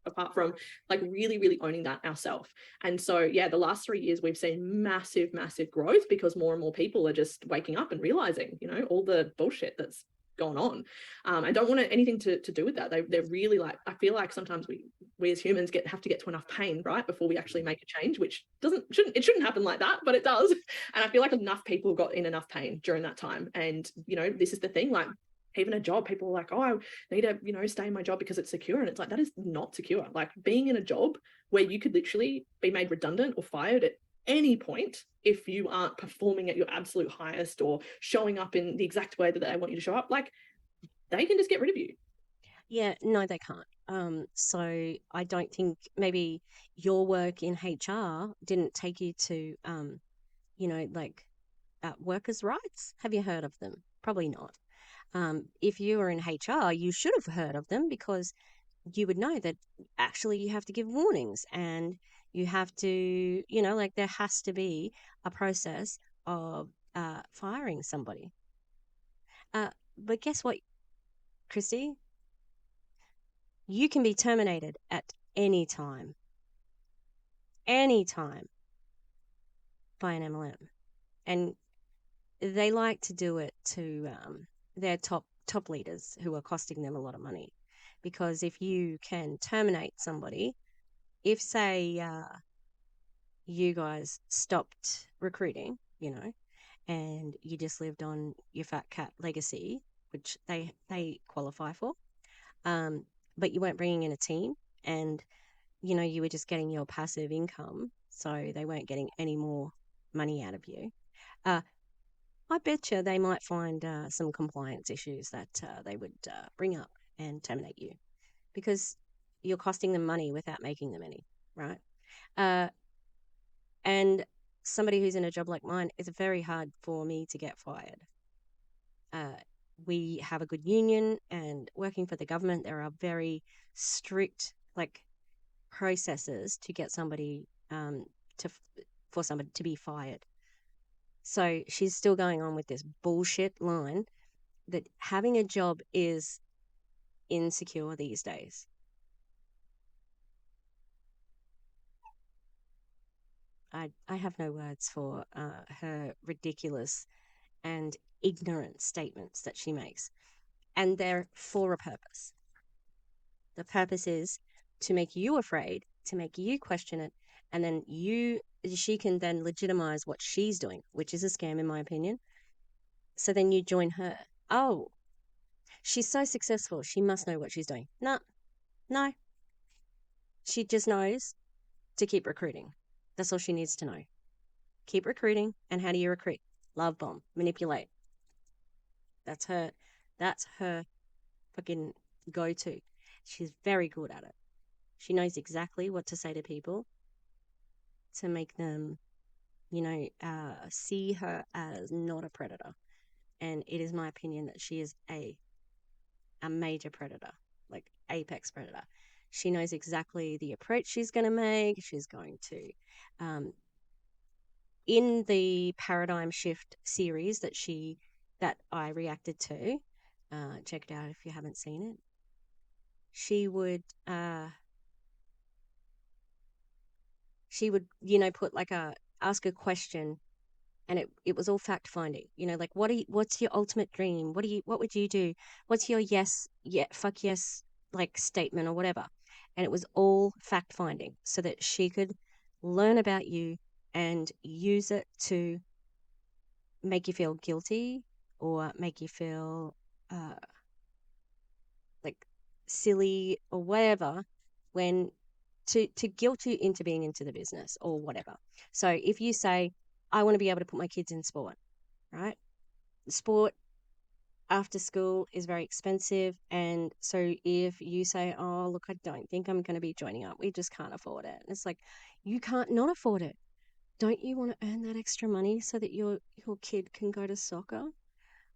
Apart from like really owning that ourselves. And so, yeah, the last 3 years we've seen massive growth because more and more people are just waking up and realizing, all the bullshit that's gone on. I don't want anything to do with that. They're really like, I feel like sometimes we as humans have to get to enough pain, right, before we actually make a change, which shouldn't happen like that, but it does. And I feel like enough people got in enough pain during that time. And this is the thing, like, even a job, people are like, oh, I need to, stay in my job because it's secure. And it's like, that is not secure. Like, being in a job where you could literally be made redundant or fired at any point if you aren't performing at your absolute highest or showing up in the exact way that they want you to show up, like, they can just get rid of you. Yeah, no, they can't. So I don't think maybe your work in HR didn't take you to, like workers' rights. Have you heard of them? Probably not. If you were in HR, you should have heard of them because you would know that actually you have to give warnings and you have to, like there has to be a process of firing somebody. But guess what, Kristie? You can be terminated at any time by an MLM. And they like to do it to their top leaders who are costing them a lot of money. Because if you can terminate somebody, if say you guys stopped recruiting, and you just lived on your fat cat legacy, which they qualify for, but you weren't bringing in a team, and you were just getting your passive income, so they weren't getting any more money out of you. I bet you they might find some compliance issues that they would bring up and terminate you because you're costing them money without making them any, right? And somebody who's in a job like mine, it's very hard for me to get fired. We have a good union, and working for the government, there are very strict processes to get somebody for somebody to be fired. So she's still going on with this bullshit line that having a job is insecure these days. I have no words for her ridiculous and ignorant statements that she makes. And they're for a purpose. The purpose is to make you afraid, to make you question it, and then she can then legitimize what she's doing, which is a scam in my opinion. So then you join her. Oh, she's so successful, she must know what she's doing. No. She just knows to keep recruiting. That's all she needs to know. Keep recruiting. And how do you recruit? Love bomb, manipulate. That's her fucking go-to. She's very good at it. She knows exactly what to say to people to make them, see her as not a predator. And it is my opinion that she is a major predator, like apex predator. She knows exactly the approach she's going to make. She's going to, in the Paradigm Shift series that I reacted to, check it out if you haven't seen it. She would put ask a question, and it was all fact finding. What's your ultimate dream? What would you do? What's your fuck yes statement or whatever? And it was all fact finding so that she could learn about you and use it to make you feel guilty or make you feel silly or whatever, when to guilt you into being into the business or whatever. So if you say, I want to be able to put my kids in sport, right? Sport after school is very expensive. And so if you say, oh, look, I don't think I'm going to be joining up, we just can't afford it. It's like, you can't not afford it. Don't you want to earn that extra money so that your kid can go to soccer?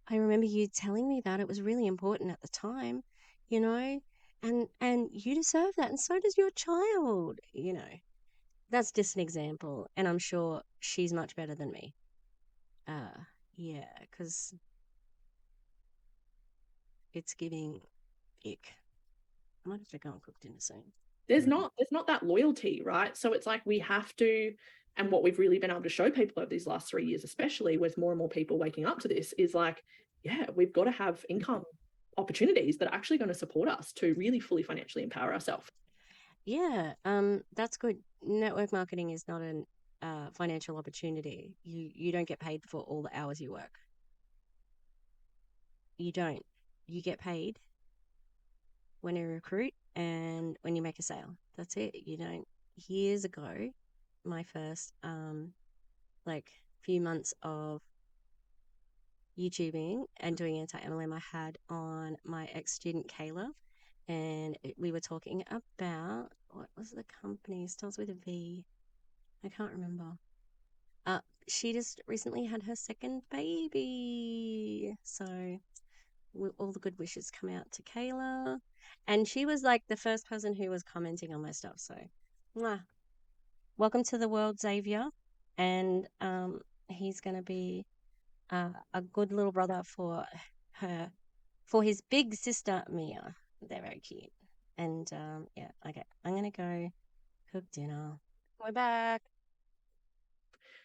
I remember you telling me that it was really important at the time, you know, and you deserve that, and so does your child, you know. That's just an example, and I'm sure she's much better than me. Yeah, because it's giving ick. I might have to go and cook dinner soon. There's not that loyalty, right? So it's like we have to, and what we've really been able to show people over these last 3 years, especially with more and more people waking up to this, is like, yeah, we've got to have income opportunities that are actually going to support us to really fully financially empower ourselves. Yeah, that's good. Network marketing is not a financial opportunity. You don't get paid for all the hours you work. You don't. You get paid when you recruit and when you make a sale. That's it. You don't. Years ago, my first like few months of YouTubing and doing anti-MLM, I had on my ex-student Kayla, and we were talking about, what was the company? It starts with a V. I can't remember. She just recently had her second baby, so all the good wishes come out to Kayla. And she was like the first person who was commenting on my stuff. So, mwah. Welcome to the world, Xavier. And he's going to be a good little brother for his big sister, Mia. They're very cute. And yeah, okay. I'm going to go cook dinner. We're back.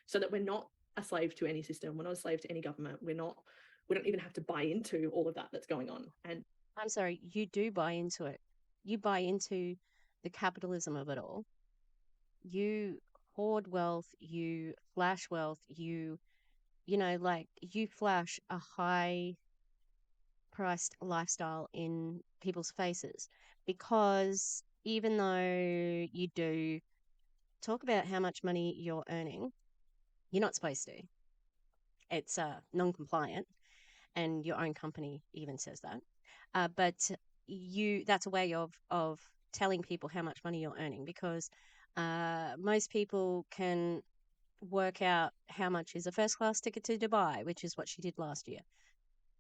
So that we're not a slave to any system. We're not a slave to any government. We don't even have to buy into all of that that's going on. And I'm sorry, you do buy into it. You buy into the capitalism of it all. You hoard wealth, you flash wealth, you know, like you flash a high priced lifestyle in people's faces, because even though you do talk about how much money you're earning, you're not supposed to. It's non-compliant, and your own company even says that. But that's a way of telling people how much money you're earning, because most people can work out how much is a first class ticket to Dubai, which is what she did last year.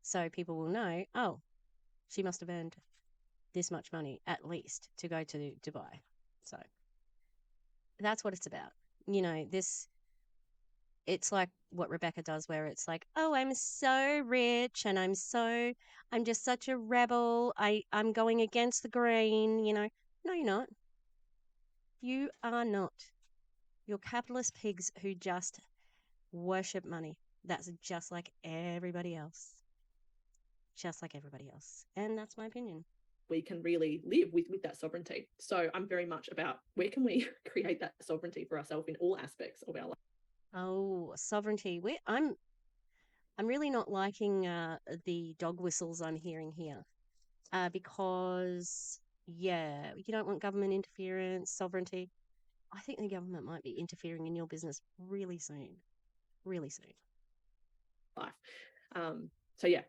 So people will know, oh, she must have earned this much money at least to go to Dubai. So that's what it's about. You know, it's like what Rebecca does, where it's like, oh, I'm so rich and I'm just such a rebel. I'm going against the grain, you know. No, you're not. You are not. You're capitalist pigs who just worship money. That's just like everybody else. Just like everybody else. And that's my opinion. we can really live with that sovereignty. So I'm very much about where can we create that sovereignty for ourselves in all aspects of our life. Oh, sovereignty. I'm really not liking the dog whistles I'm hearing here, because yeah, you don't want government interference, sovereignty. I think the government might be interfering in your business really soon, really soon. Life. So yeah.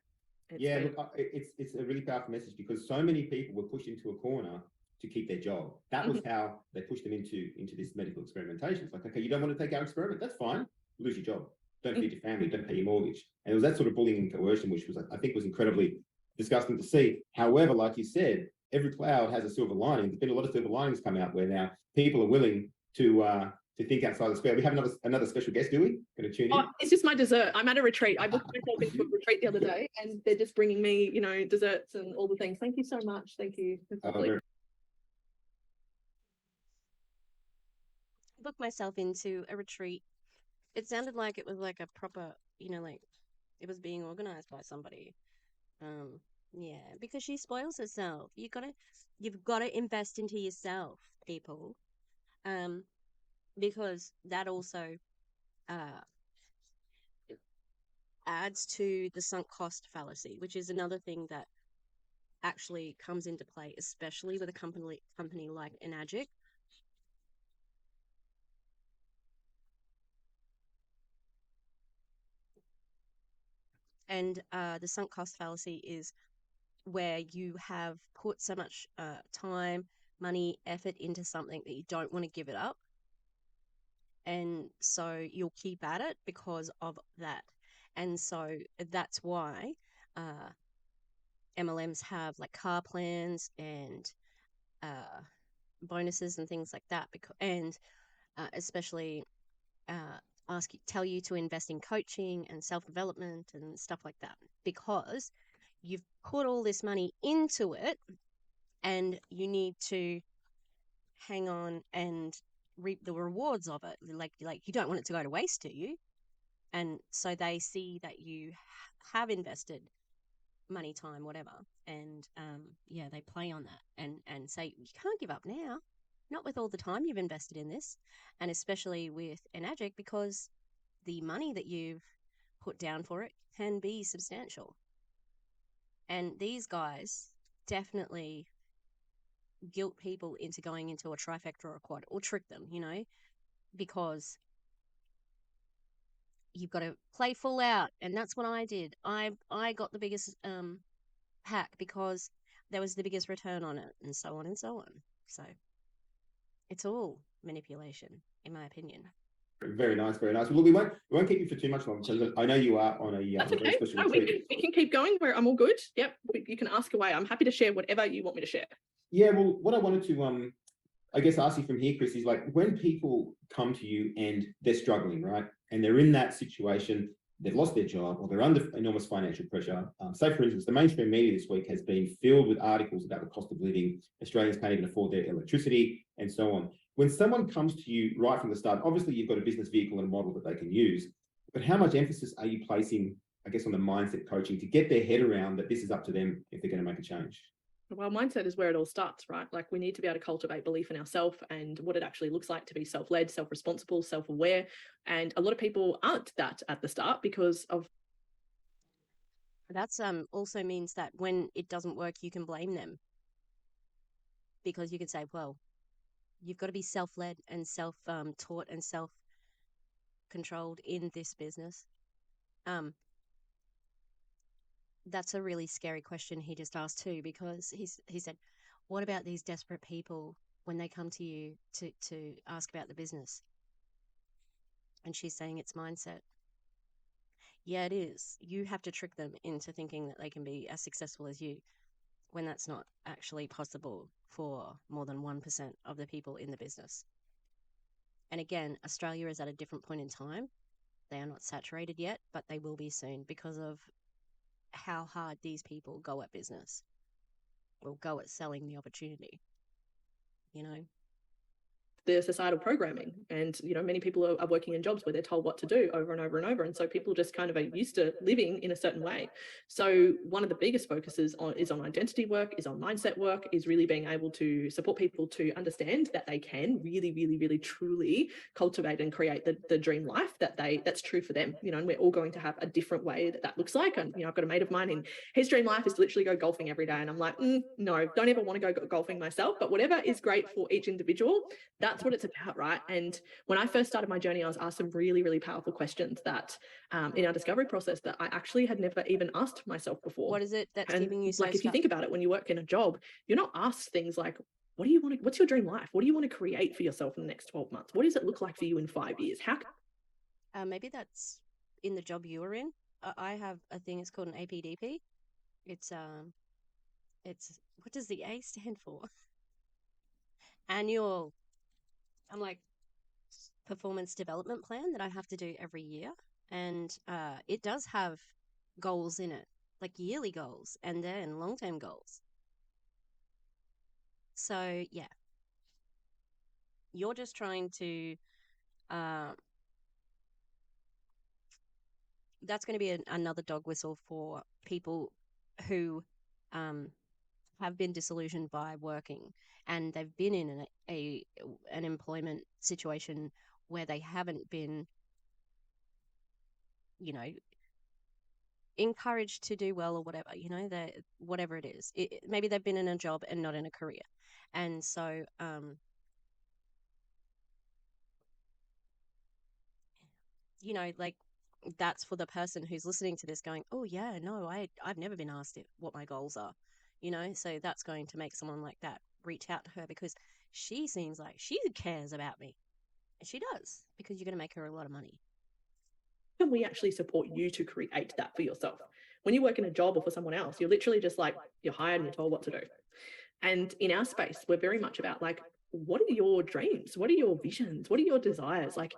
Yeah, look, it's a really powerful message, because so many people were pushed into a corner to keep their job. That was how they pushed them into this medical experimentation. It's like, okay, you don't want to take our experiment, that's fine. Lose your job. Don't feed your family. Don't pay your mortgage. And it was that sort of bullying and coercion, which was, I think, was incredibly disgusting to see. However, like you said, every cloud has a silver lining. There's been a lot of silver linings come out where now people are willing to think outside the square. We have another special guest, do we? Going to tune in? Oh, it's just my dessert. I'm at a retreat. I booked myself into a retreat the other day, and they're just bringing me, you know, desserts and all the things. Thank you so much. Thank you. Booked myself into a retreat. It sounded like it was like a proper, you know, like it was being organized by somebody. Yeah, because she spoils herself. You've got to invest into yourself, people. Because that also adds to the sunk cost fallacy, which is another thing that actually comes into play, especially with a company like Enagic. And the sunk cost fallacy is where you have put so much time, money, effort into something that you don't want to give it up. And so you'll keep at it because of that. And so that's why MLMs have like car plans and bonuses and things like that. And especially tell you to invest in coaching and self-development and stuff like that, because you've put all this money into it and you need to hang on and reap the rewards of it. Like you don't want it to go to waste, do you? And so they see that you have invested money, time, whatever, and yeah, they play on that and say you can't give up now, not with all the time you've invested in this, and especially with Enagic, because the money that you've put down for it can be substantial. And these guys definitely guilt people into going into a trifecta or a quad, or trick them, because you've got to play full out. And that's what I did. I got the biggest pack because there was the biggest return on it, and so on and so on. So it's all manipulation, in my opinion. Very nice, very nice. Well, look, we won't keep you for too much longer because I know you are on a That's very okay. special No, retreat. we can keep going. I'm all good. Yep, you can ask away. I'm happy to share whatever you want me to share. Yeah, well, what I wanted to I guess ask you from here, Chris, is like when people come to you and they're struggling, right? And they're in that situation, they've lost their job or they're under enormous financial pressure. Say, for instance, the mainstream media this week has been filled with articles about the cost of living. Australians can't even afford their electricity and so on. When someone comes to you right from the start, obviously you've got a business vehicle and a model that they can use, but how much emphasis are you placing, I guess, on the mindset coaching to get their head around that this is up to them if they're going to make a change? Well, mindset is where it all starts, right? Like we need to be able to cultivate belief in ourselves and what it actually looks like to be self-led, self-responsible, self-aware. And a lot of people aren't that at the start because of. That's also means that when it doesn't work, you can blame them, because you can say, well, you've got to be self-led and self-taught and self-controlled in this business. That's a really scary question he just asked too, because he said, what about these desperate people when they come to you to ask about the business? And she's saying it's mindset. Yeah, it is. You have to trick them into thinking that they can be as successful as you, when that's not actually possible for more than 1% of the people in the business. And again, Australia is at a different point in time. They are not saturated yet, but they will be soon, because of how hard these people go at business, or go at selling the opportunity, the societal programming, and many people are working in jobs where they're told what to do over and over and over, and so people just kind of are used to living in a certain way. So one of the biggest focuses is on identity work, is on mindset work, is really being able to support people to understand that they can really, really, really, truly cultivate and create the dream life that's true for them. And we're all going to have a different way that looks like. And I've got a mate of mine, and his dream life is to literally go golfing every day, and I'm like, no, don't ever want to go golfing myself, but whatever is great for each individual, that's what it's about, right? And when I first started my journey, I was asked some really, really powerful questions that in our discovery process that I actually had never even asked myself before. What is it that's and keeping you so like, if you stuck? think about it, when you work in a job, you're not asked things like, what do you want to, what's your dream life? What do you want to create for yourself in the next 12 months? What does it look like for you in 5 years? How Maybe that's in the job you were in. I have a thing, it's called an APDP. It's what does the A stand for? Annual, I'm like, performance development plan that I have to do every year. And it does have goals in it, like yearly goals and then long-term goals. So yeah, you're just trying to that's going to be another dog whistle for people who have been disillusioned by working, and they've been in an employment situation where they haven't been, encouraged to do well or whatever, whatever it is. Maybe they've been in a job and not in a career. And so like that's for the person who's listening to this going, oh yeah, no, I've never been asked what my goals are, so that's going to make someone like that reach out to her, because she seems like she cares about me, and she does, because you're going to make her a lot of money. Can we actually support you to create that for yourself? When you work in a job or for someone else, you're literally just like, you're hired and you're told what to do. And in our space, we're very much about like, what are your dreams? What are your visions? What are your desires? Like,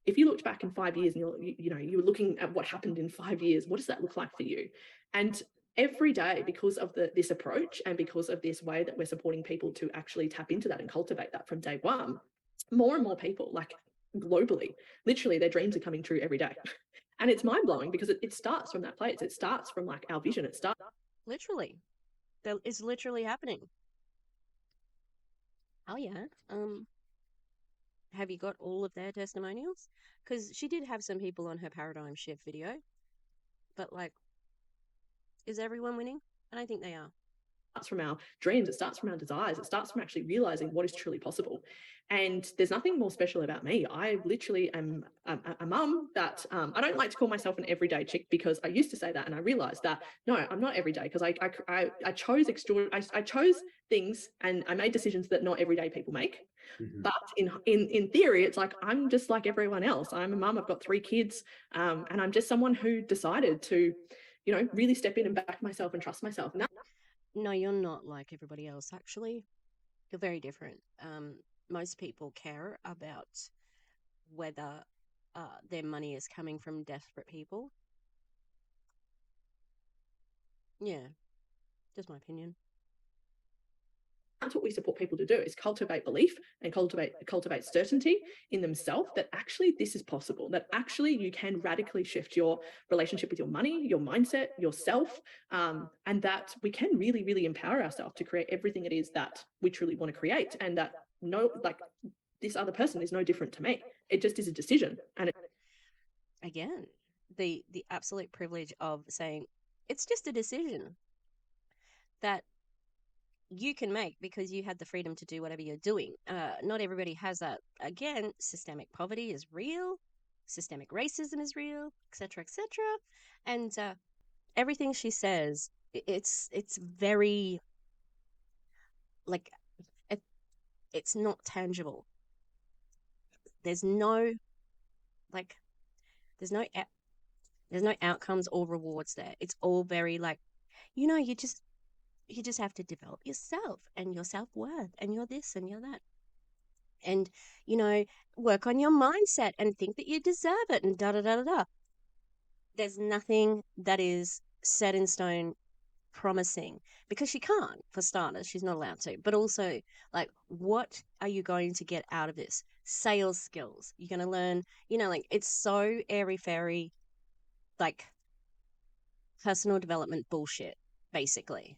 if you looked back in 5 years and you're looking at what happened in 5 years, what does that look like for you? And every day, because of this approach and because of this way that we're supporting people to actually tap into that and cultivate that from day one, more and more people, like globally, literally their dreams are coming true every day. And it's mind-blowing because it starts from that place. It starts from like our vision. It starts Literally. That is literally happening. Oh yeah. Have you got all of their testimonials? Because she did have some people on her paradigm shift video, but like, is everyone winning? I don't think they are. from our dreams, it starts from our desires, it starts from actually realizing what is truly possible. And there's nothing more special about me. I literally am a mum that I don't like to call myself an everyday chick, because I used to say that and I realized that no, I'm not everyday, because I chose I chose things and I made decisions that not everyday people make. But in theory, it's like I'm just like everyone else. I'm a mum, I've got 3 kids, and I'm just someone who decided to really step in and back myself and trust myself. And No, you're not like everybody else, actually. You're very different. Most people care about whether their money is coming from desperate people. Yeah, just my opinion. that's what we support people to do, is cultivate belief and cultivate certainty in themselves that actually this is possible, that actually you can radically shift your relationship with your money, your mindset, yourself, and that we can really, really empower ourselves to create everything it is that we truly want to create, and that this other person is no different to me. It just is a decision. And again, the absolute privilege of saying it's just a decision that you can make because you had the freedom to do whatever you're doing. Not everybody has that. Again, systemic poverty is real, systemic racism is real, etc., etc. And everything she says, it's very like it's not tangible. There's no like there's no outcomes or rewards there. It's all very like, you just have to develop yourself and your self-worth and you're this and you're that. And, work on your mindset and think that you deserve it and da da da da da. There's nothing that is set in stone promising, because she can't, for starters. She's not allowed to. But also, like, what are you going to get out of this? Sales skills. You're going to learn, like, it's so airy-fairy, like, personal development bullshit, basically.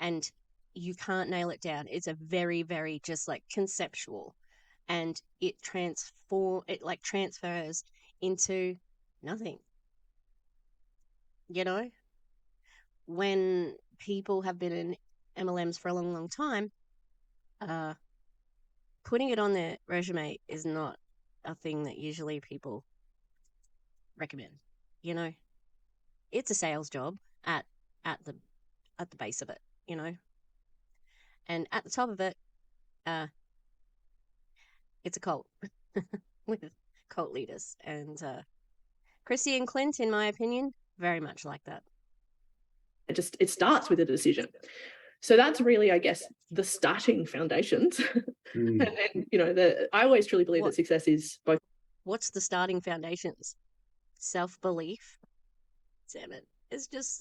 And you can't nail it down. It's a very, very just like conceptual, and it transfers into nothing. When people have been in MLMs for a long, long time, putting it on their resume is not a thing that usually people recommend. It's a sales job at the base of it, and at the top of it, it's a cult with cult leaders. And Kristie and Clint, in my opinion, very much like that. It starts with a decision. So that's really, I guess, the starting foundations. And I always truly believe that success is both. What's the starting foundations? Self-belief. Damn it. It's just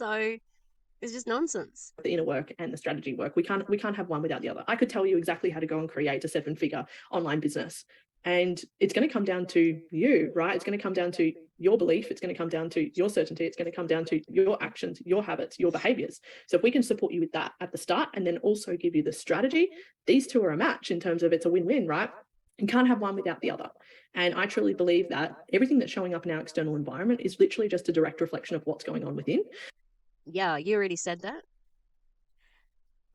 nonsense. The inner work and the strategy work. We can't have one without the other. I could tell you exactly how to go and create a 7-figure online business, and it's going to come down to you, right? It's going to come down to your belief. It's going to come down to your certainty. It's going to come down to your actions, your habits, your behaviors. So if we can support you with that at the start, and then also give you the strategy, these two are a match in terms of it's a win-win, right? You can't have one without the other. And I truly believe that everything that's showing up in our external environment is literally just a direct reflection of what's going on within. Yeah, you already said that.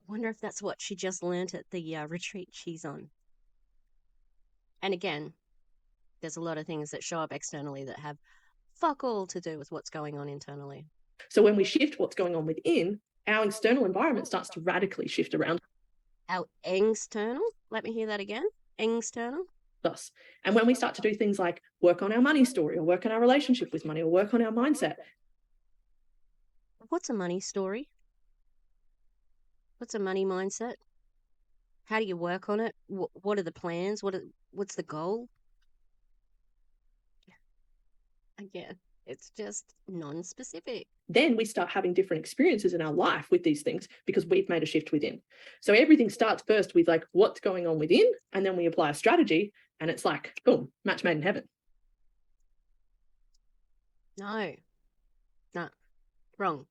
Wonder if that's what she just learnt at the retreat she's on. And again, there's a lot of things that show up externally that have fuck all to do with what's going on internally. So when we shift what's going on within, our external environment starts to radically shift around Our external, let me hear that again. External. us. And when we start to do things like work on our money story or work on our relationship with money or work on our mindset. What's a money story? What's a money mindset? How do you work on it? What are the plans? What's the goal? Again, it's just non-specific. Then we start having different experiences in our life with these things because we've made a shift within. So everything starts first with like what's going on within, and then we apply a strategy, and it's like, boom, match made in heaven. No, wrong.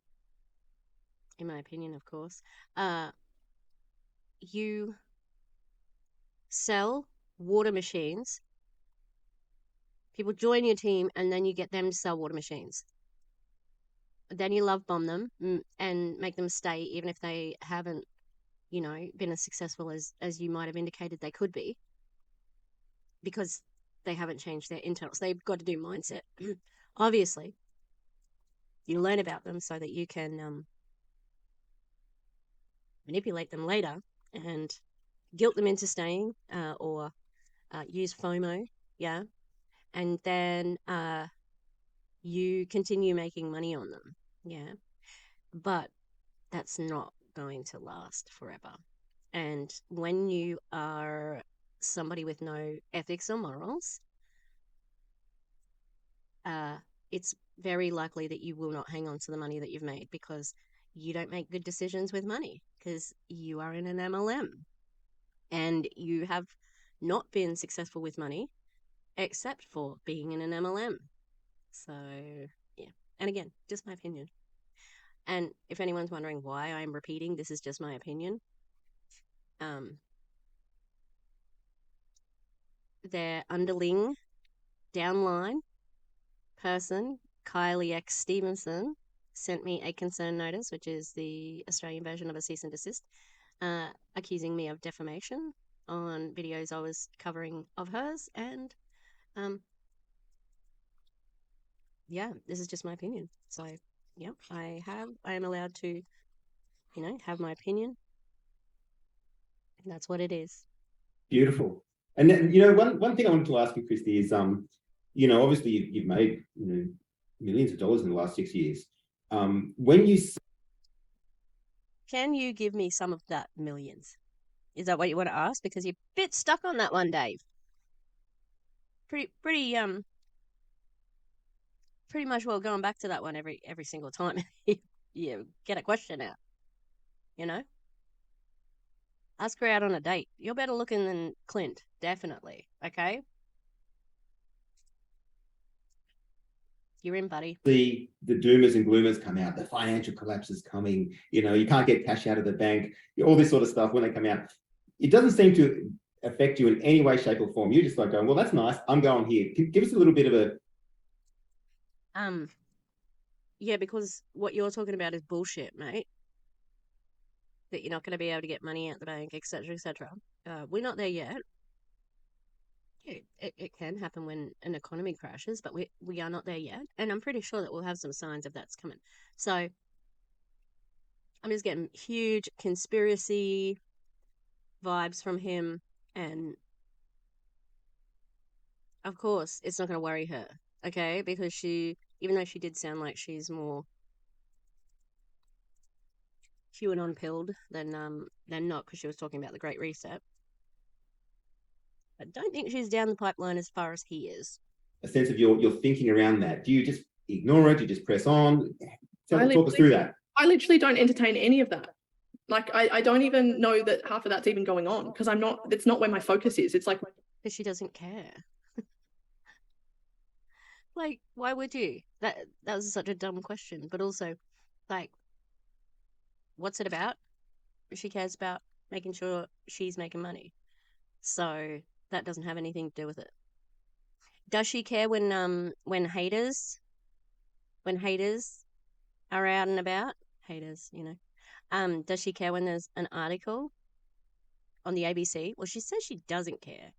In my opinion, of course. You sell water machines. People join your team, and then you get them to sell water machines. Then you love bomb them and make them stay, even if they haven't, been as successful as you might have indicated they could be, because they haven't changed their internals. They've got to do mindset. Obviously, you learn about them so that you can manipulate them later and guilt them into staying, or use FOMO, yeah, and then you continue making money on them, yeah, but that's not going to last forever. And when you are somebody with no ethics or morals, it's very likely that you will not hang on to the money that you've made, because you don't make good decisions with money because you are in an MLM and you have not been successful with money except for being in an MLM. So, yeah. And again, just my opinion. And if anyone's wondering why I'm repeating, this is just my opinion. Their underling, downline person, Kylie X Stevenson, sent me a concern notice, which is the Australian version of a cease and desist, accusing me of defamation on videos I was covering of hers. And yeah, this is just my opinion. So yeah, I am allowed to, have my opinion. And that's what it is. Beautiful. And then, one thing I wanted to ask you, Kristie, is obviously you've made millions of dollars in the last 6 years. When you Can you give me some of that millions? Is that what you want to ask? Because you're a bit stuck on that one, Dave. Pretty much well going back to that one every single time you get a question out. Ask her out on a date. You're better looking than Clint, definitely. Okay? You're in, buddy. the doomers and gloomers come out, the financial collapse is coming, you can't get cash out of the bank, all this sort of stuff when they come out, it doesn't seem to affect you in any way, shape, or form. You're just like going, well, that's nice, I'm going here. Give us a little bit of a yeah, because what you're talking about is bullshit, mate. That you're not going to be able to get money out the bank, etc., etc. We're not there yet. It can happen when an economy crashes, but we are not there yet. And I'm pretty sure that we'll have some signs of that's coming. So I'm just getting huge conspiracy vibes from him. And of course, it's not going to worry her, okay? Because even though she did sound like she's more QAnon pilled than not, because she was talking about the Great Reset, I don't think she's down the pipeline as far as he is. a sense of your thinking around that. Do you just ignore it? Do you just press on? Talk us through that. I literally don't entertain any of that. Like, I don't even know that half of that's even going on, because it's not where my focus is. It's like, because she doesn't care. Like, why would you? That was such a dumb question. But also, like, what's it about? She cares about making sure she's making money. So that doesn't have anything to do with it. Does she care when haters are out and about? Haters, does she care when there's an article on the ABC? Well, she says she doesn't care,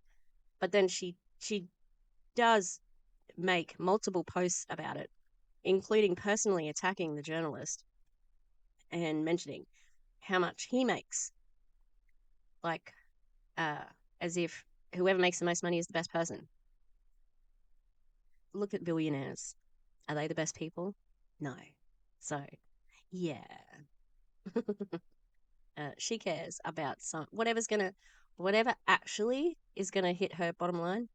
but then she does make multiple posts about it, including personally attacking the journalist and mentioning how much he makes, like as if whoever makes the most money is the best person. Look at billionaires. Are they the best people? No. So, yeah. She cares about whatever actually is gonna hit her bottom line,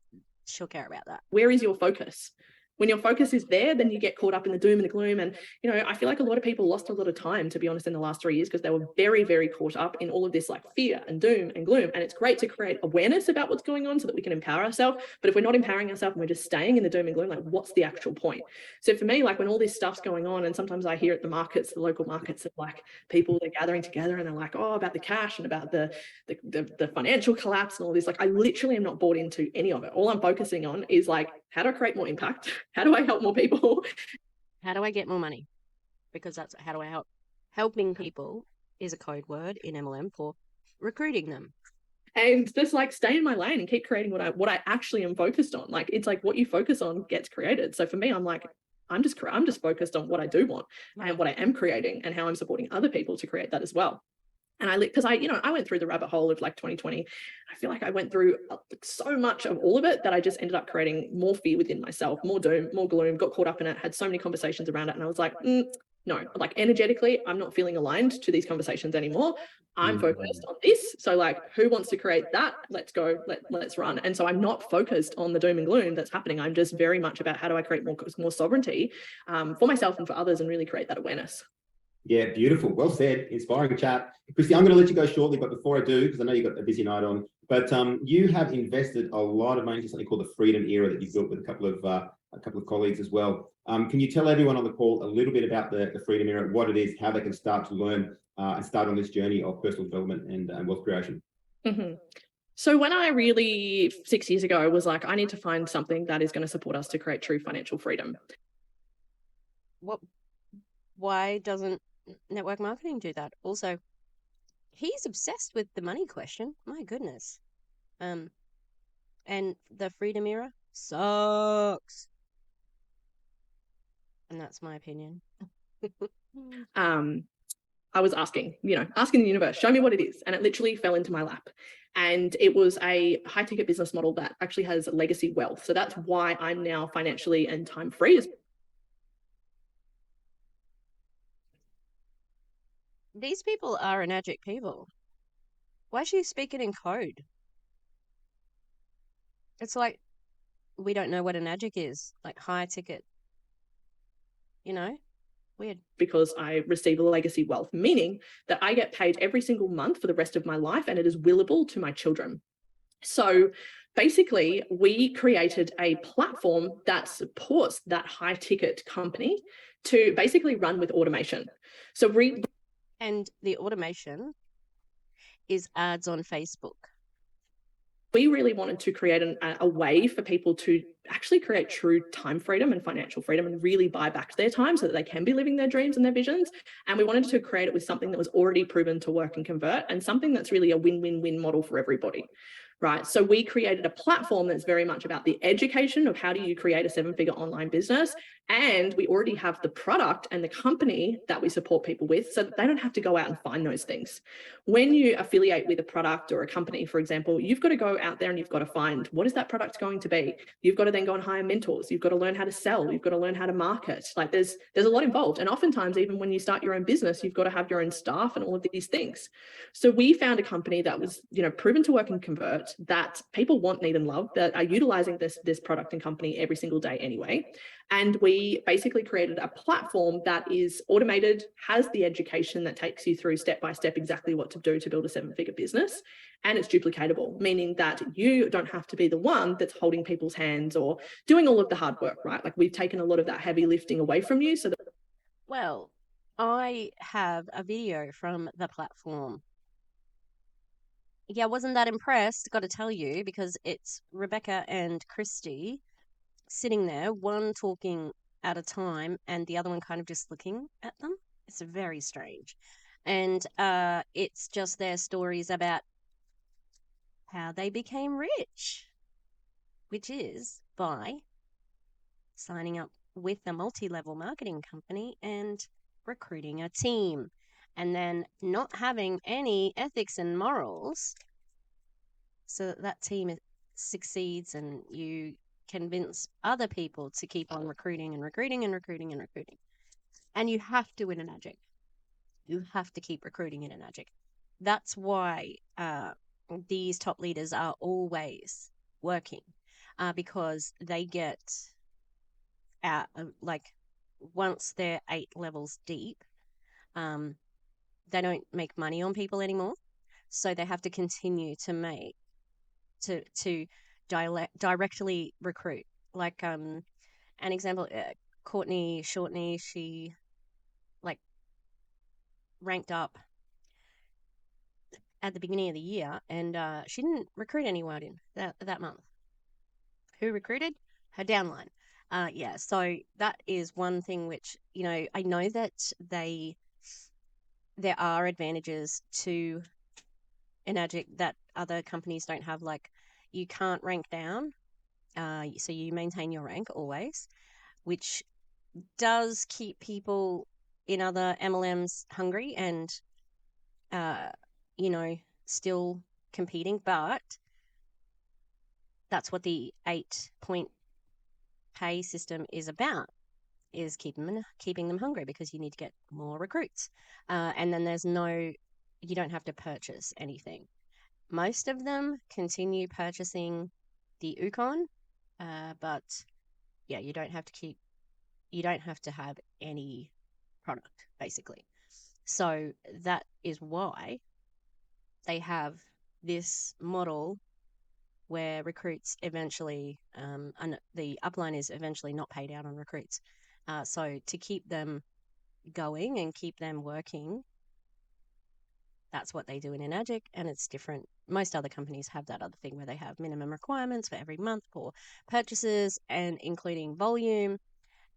she'll care about that. Where is your focus? When your focus is there, then you get caught up in the doom and the gloom. And, I feel like a lot of people lost a lot of time, to be honest, in the last 3 years because they were very, very caught up in all of this like fear and doom and gloom. And it's great to create awareness about what's going on so that we can empower ourselves. But if we're not empowering ourselves and we're just staying in the doom and gloom, like what's the actual point? So for me, like when all this stuff's going on, and sometimes I hear at the markets, the local markets, of like people, they're gathering together and they're like, oh, about the cash and about the financial collapse and all this, like I literally am not bought into any of it. All I'm focusing on is like, how do I create more impact? How do I help more people? How do I get more money? Because that's how do I help? Helping people is a code word in MLM for recruiting them. And just like stay in my lane and keep creating what I actually am focused on. Like it's like what you focus on gets created. So for me, I'm like, I'm just focused on what I do want and what I am creating and how I'm supporting other people to create that as well. And because I went through the rabbit hole of like 2020. I feel like I went through so much of all of it that I just ended up creating more fear within myself, more doom, more gloom, got caught up in it, had so many conversations around it. And I was like, no, like energetically, I'm not feeling aligned to these conversations anymore. I'm focused on this. So like, who wants to create that? Let's go, let's run. And so I'm not focused on the doom and gloom that's happening. I'm just very much about how do I create more sovereignty for myself and for others and really create that awareness. Yeah, beautiful. Well said. Inspiring chat. Kristie, I'm going to let you go shortly, but before I do, because I know you've got a busy night on, but you have invested a lot of money into something called the Freedom Era that you've built with a couple of colleagues as well. Can you tell everyone on the call a little bit about the Freedom Era, what it is, how they can start to learn and start on this journey of personal development and wealth creation? Mm-hmm. So when I really 6 years ago was like, I need to find something that is going to support us to create true financial freedom. Why doesn't network marketing do that? Also, he's obsessed with the money question. My goodness. And the Freedom Era sucks. And that's my opinion. I was asking the universe, show me what it is. And it literally fell into my lap. And it was a high ticket business model that actually has legacy wealth. So that's why I'm now financially and time free. These people are Enagic people. Why is she speaking in code? It's like we don't know what Enagic is, like high ticket. Weird. Because I receive a legacy wealth, meaning that I get paid every single month for the rest of my life and it is willable to my children. So basically, we created a platform that supports that high ticket company to basically run with automation. And the automation is ads on Facebook. We really wanted to create a way for people to actually create true time freedom and financial freedom and really buy back their time so that they can be living their dreams and their visions. And we wanted to create it with something that was already proven to work and convert and something that's really a win-win-win model for everybody. Right. So we created a platform that's very much about the education of how do you create a 7-figure online business. And we already have the product and the company that we support people with so that they don't have to go out and find those things. When you affiliate with a product or a company, for example, you've got to go out there and you've got to find what is that product going to be. You've got to then go and hire mentors. You've got to learn how to sell. You've got to learn how to market. Like there's a lot involved. And oftentimes, even when you start your own business, you've got to have your own staff and all of these things. So we found a company that was, proven to work and convert, that people want, need, and love, that are utilizing this product and company every single day anyway. And we basically created a platform that is automated, has the education that takes you through step by step exactly what to do to build a 7-figure business. And it's duplicatable, meaning that you don't have to be the one that's holding people's hands or doing all of the hard work, right? Like we've taken a lot of that heavy lifting away from you. Well, I have a video from the platform. Yeah, I wasn't that impressed, got to tell you, because it's Rebecca and Kristie sitting there, one talking at a time and the other one kind of just looking at them. It's very strange. And it's just their stories about how they became rich, which is by signing up with a multi-level marketing company and recruiting a team, and then not having any ethics and morals so that that team succeeds and you convince other people to keep on recruiting and recruiting and recruiting and recruiting. And you have to in Enagic. You have to keep recruiting in Enagic. That's why these top leaders are always working, because they get out, like once they're 8 levels deep, they don't make money on people anymore. So they have to continue to make, to directly recruit. Like an example, Courtney Shortney, she like ranked up at the beginning of the year, and she didn't recruit anyone in that month. Who recruited? Her downline. Yeah, so that is one thing which, you know, I know that there are advantages to Enagic that other companies don't have. Like, you can't rank down, so you maintain your rank always, which does keep people in other MLMs hungry and, you know, still competing. But that's what the 8-point pay system is about, is keeping them hungry, because you need to get more recruits. And then you don't have to purchase anything. Most of them continue purchasing the Ukon, but yeah, you don't have to have any product, basically. So that is why they have this model where recruits eventually, and the upline is eventually not paid out on recruits. So to keep them going and keep them working, that's what they do in Enagic, and it's different. Most other companies have that other thing where they have minimum requirements for every month for purchases and including volume.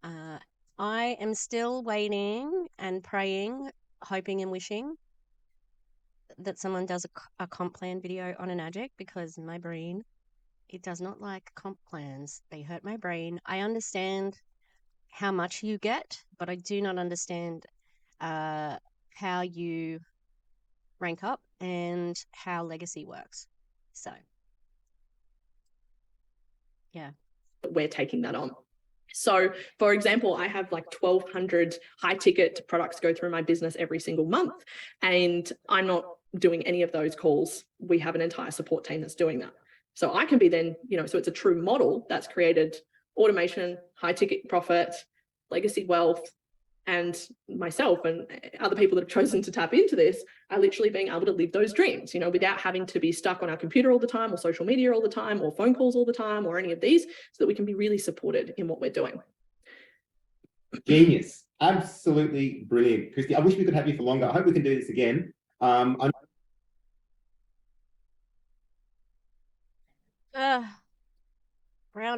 I am still waiting and praying, hoping and wishing that someone does a comp plan video on Enagic, because my brain, it does not like comp plans. They hurt my brain. I understand how much you get, but I do not understand how you rank up and how legacy works. So, yeah. We're taking that on. So, for example, I have like 1,200 high ticket products go through my business every single month, and I'm not doing any of those calls. We have an entire support team that's doing that. So I can be then, you know, so it's a true model that's created automation, high ticket profit, legacy wealth, and myself and other people that have chosen to tap into this are literally being able to live those dreams, you know, without having to be stuck on our computer all the time, or social media all the time, or phone calls all the time, or any of these, so that we can be really supported in what we're doing. Genius. Absolutely brilliant. Kristie, I wish we could have you for longer. I hope we can do this again. Brown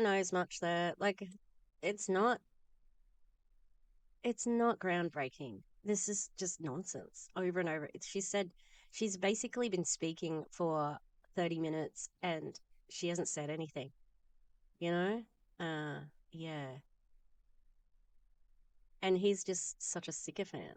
knows much there. Like, it's not groundbreaking. This is just nonsense over and over. She said she's basically been speaking for 30 minutes and she hasn't said anything, you know? Yeah. And he's just such a sycophant.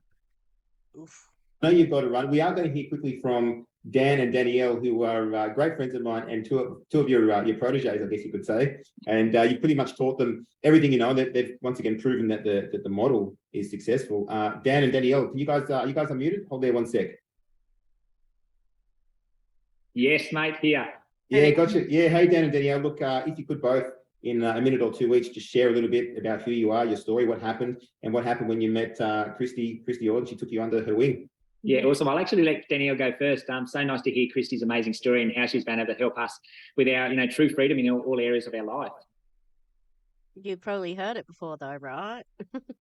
Oof. I know you've got to run. We are going to hear quickly from Dan and Danielle, who are great friends of mine and two of your proteges, I guess you could say. And you pretty much taught them everything you know. They've once again proven that the model is successful. Dan and Danielle, can you guys unmuted? Hold there one sec. Yes, mate, here. Yeah, gotcha. Yeah, hey Dan and Danielle. Look, if you could both in a minute or two each, just share a little bit about who you are, your story, what happened, and what happened when you met Kristie Ord. She took you under her wing. Yeah, awesome. I'll actually let Danielle go first. So nice to hear Kristie's amazing story and how she's been able to help us with our, you know, true freedom in all areas of our life. You've probably heard it before though, right?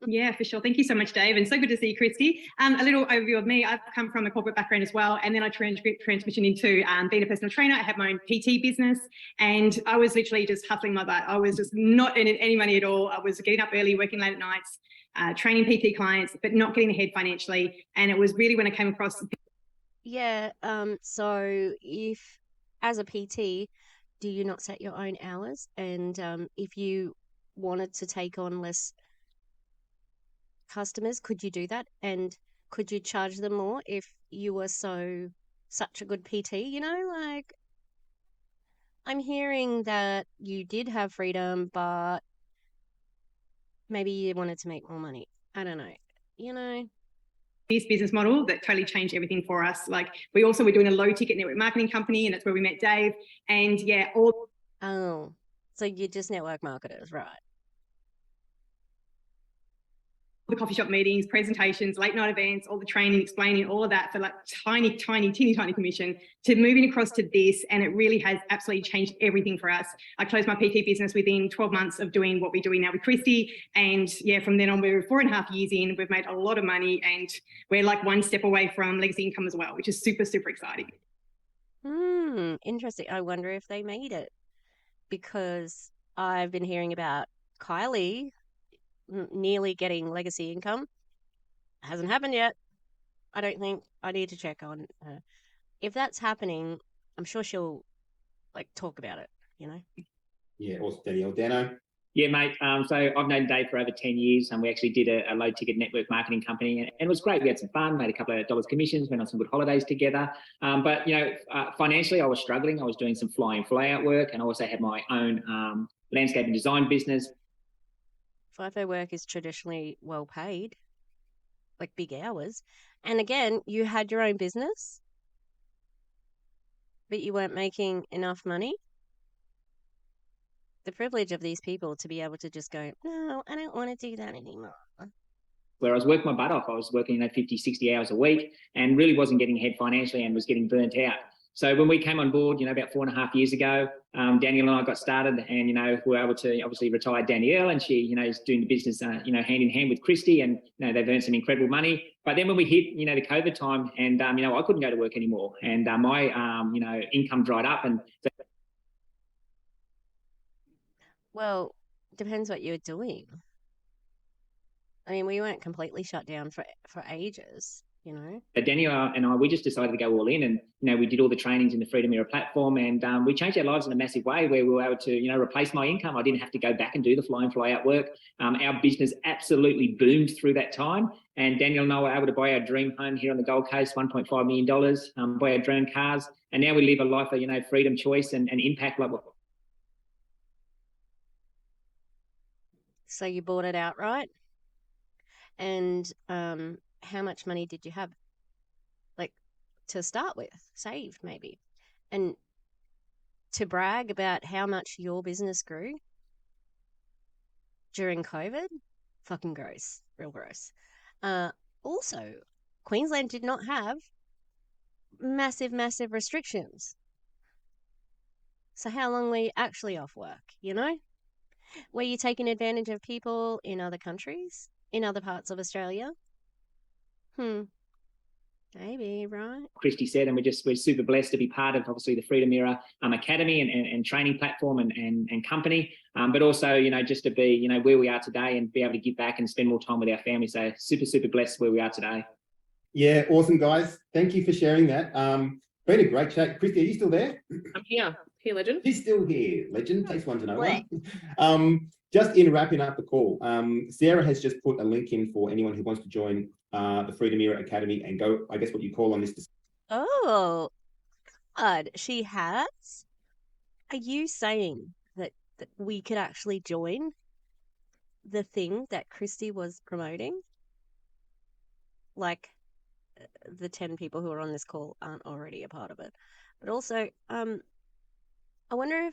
Yeah, for sure. Thank you so much, Dave. And so good to see you, Kristie. A little overview of me. I've come from a corporate background as well. And then I transitioned into being a personal trainer. I had my own PT business and I was literally just hustling my butt. I was just not in any money at all. I was getting up early, working late at nights, training PT clients, but not getting ahead financially. And it was really when I came across. Yeah. So if, as a PT, do you not set your own hours? And if you wanted to take on less customers, could you do that? And could you charge them more if you were such a good PT? You know, like, I'm hearing that you did have freedom, but maybe you wanted to make more money. I don't know. You know, this business model that totally changed everything for us. Like, we're doing a low ticket network marketing company, and that's where we met Dave. And yeah, oh, so you're just network marketers, right? the coffee shop meetings, presentations, late night events, all the training, explaining all of that for like tiny commission, to moving across to this. And it really has absolutely changed everything for us. I closed my PT business within 12 months of doing what we're doing now with Kristie. And yeah, from then on, we're 4.5 years in, we've made a lot of money, and we're like one step away from legacy income as well, which is super, super exciting. Interesting. I wonder if they made it, because I've been hearing about Kylie nearly getting legacy income. Hasn't happened yet. I don't think. I need to check on her. If that's happening, I'm sure she'll like talk about it, you know? Yeah, awesome. Danielle. Dano? Yeah, mate. So I've known Dave for over 10 years, and we actually did a low ticket network marketing company, and it was great. We had some fun, made a couple of dollars commissions, went on some good holidays together. But, financially, I was struggling. I was doing some fly in, fly out work, and I also had my own landscape and design business. FIFO work is traditionally well paid, like big hours. And again, you had your own business, but you weren't making enough money. The privilege of these people to be able to just go, no, I don't want to do that anymore. Where I was working my butt off. I was working 50, 60 hours a week, and really wasn't getting ahead financially, and was getting burnt out. So when we came on board, about 4.5 years ago, Danielle and I got started, and, we were able to obviously retire Danielle, and she, is doing the business, hand in hand with Kristie, and, they've earned some incredible money. But then when we hit, the COVID time, and, I couldn't go to work anymore, and my, income dried up. And Well, depends what you're doing. I mean, we weren't completely shut down for ages, Danielle and I, we just decided to go all in, and we did all the trainings in the Freedom Era platform, and we changed our lives in a massive way, where we were able to replace my income. I didn't have to go back and do the fly in, fly out work. Our business absolutely boomed through that time, and Danielle and I were able to buy our dream home here on the Gold Coast, $1.5 million, buy our dream cars, and now we live a life of freedom, choice, and impact. Like, so you bought it outright, and how much money did you have, like, to start with, saved maybe, and to brag about how much your business grew during COVID? Fucking gross, real gross. Also, Queensland did not have massive restrictions. So how long were you actually off work, Were you taking advantage of people in other countries, in other parts of Australia? Maybe, right? Kristie said, and we're super blessed to be part of, obviously, the Freedom Era Academy and training platform and company, but also, just to be, where we are today, and be able to give back and spend more time with our family. So super blessed where we are today. Yeah, awesome, guys. Thank you for sharing that. Been a great chat. Kristie, are you still there? I'm here. Here, legend. She's still here, legend. Takes one to know one. Just in wrapping up the call, Sarah has just put a link in for anyone who wants to join the Freedom Era Academy and go, I guess, what you call on this. Oh, God, she has? Are you saying that we could actually join the thing that Kristie was promoting? Like, the 10 people who are on this call aren't already a part of it. But also, I wonder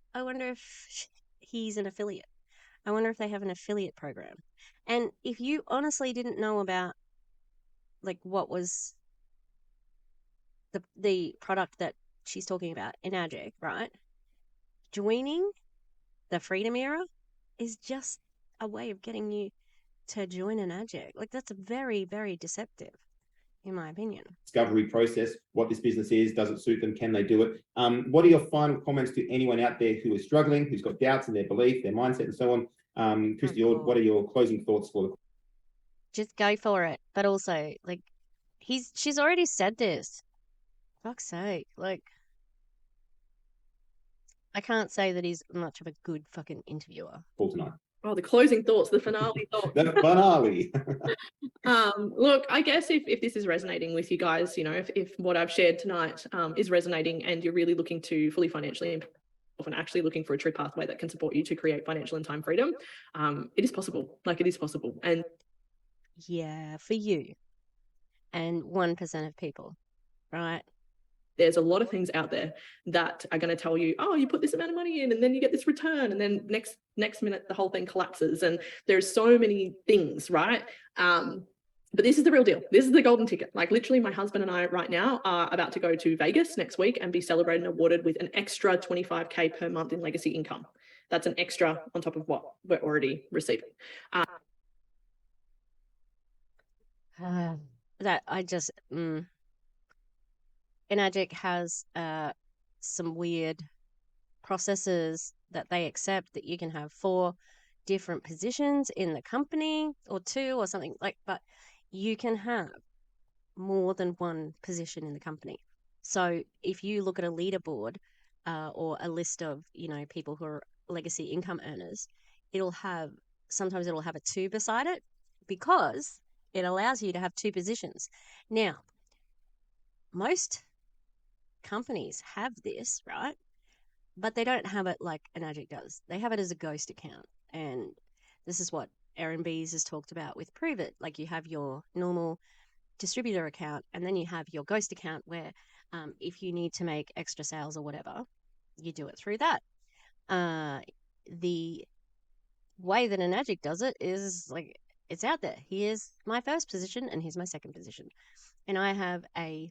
if he's an affiliate. I wonder if they have an affiliate program. And if you honestly didn't know about, like, what was the product that she's talking about, Enagic, right? Joining the Freedom Era is just a way of getting you to join Enagic. Like, that's very, very deceptive, in my opinion. Discovery process, what this business is, does it suit them, can they do it? What are your final comments to anyone out there who is struggling, who's got doubts in their belief, their mindset, and so on? Kristie, what are your closing thoughts for the... Just go for it. But also, like, she's already said this. Fuck's sake. Like, I can't say that he's much of a good fucking interviewer. Call tonight. Oh, the closing thoughts, the finale thoughts. The finale. Look, I guess if this is resonating with you guys, you know, if what I've shared tonight is resonating and you're really looking to fully financially and actually looking for a true pathway that can support you to create financial and time freedom, it is possible. Like, it is possible. And yeah, for you and 1% of people, right? there's a lot of things out there that are going to tell you, oh, you put this amount of money in and then you get this return, and then next minute the whole thing collapses. And there's so many things, right? But this is the real deal. This is the golden ticket. Like, literally, my husband and I right now are about to go to Vegas next week and be celebrated and awarded with an extra 25K per month in legacy income. That's an extra on top of what we're already receiving. That I just Enagic has some weird processes that they accept that you can have 4 different positions in the company or 2 or something like, but you can have more than 1 position in the company. So if you look at a leaderboard or a list of, you know, people who are legacy income earners, sometimes it'll have a 2 beside it because it allows you to have 2 positions. Now, most companies have this, right? But they don't have it like Enagic does. They have it as a ghost account. And this is what Erin Bees has talked about with Prove It. Like, you have your normal distributor account, and then you have your ghost account where if you need to make extra sales or whatever, you do it through that. The way that Enagic does it is like, it's out there. Here's my first position and here's my second position. And I have a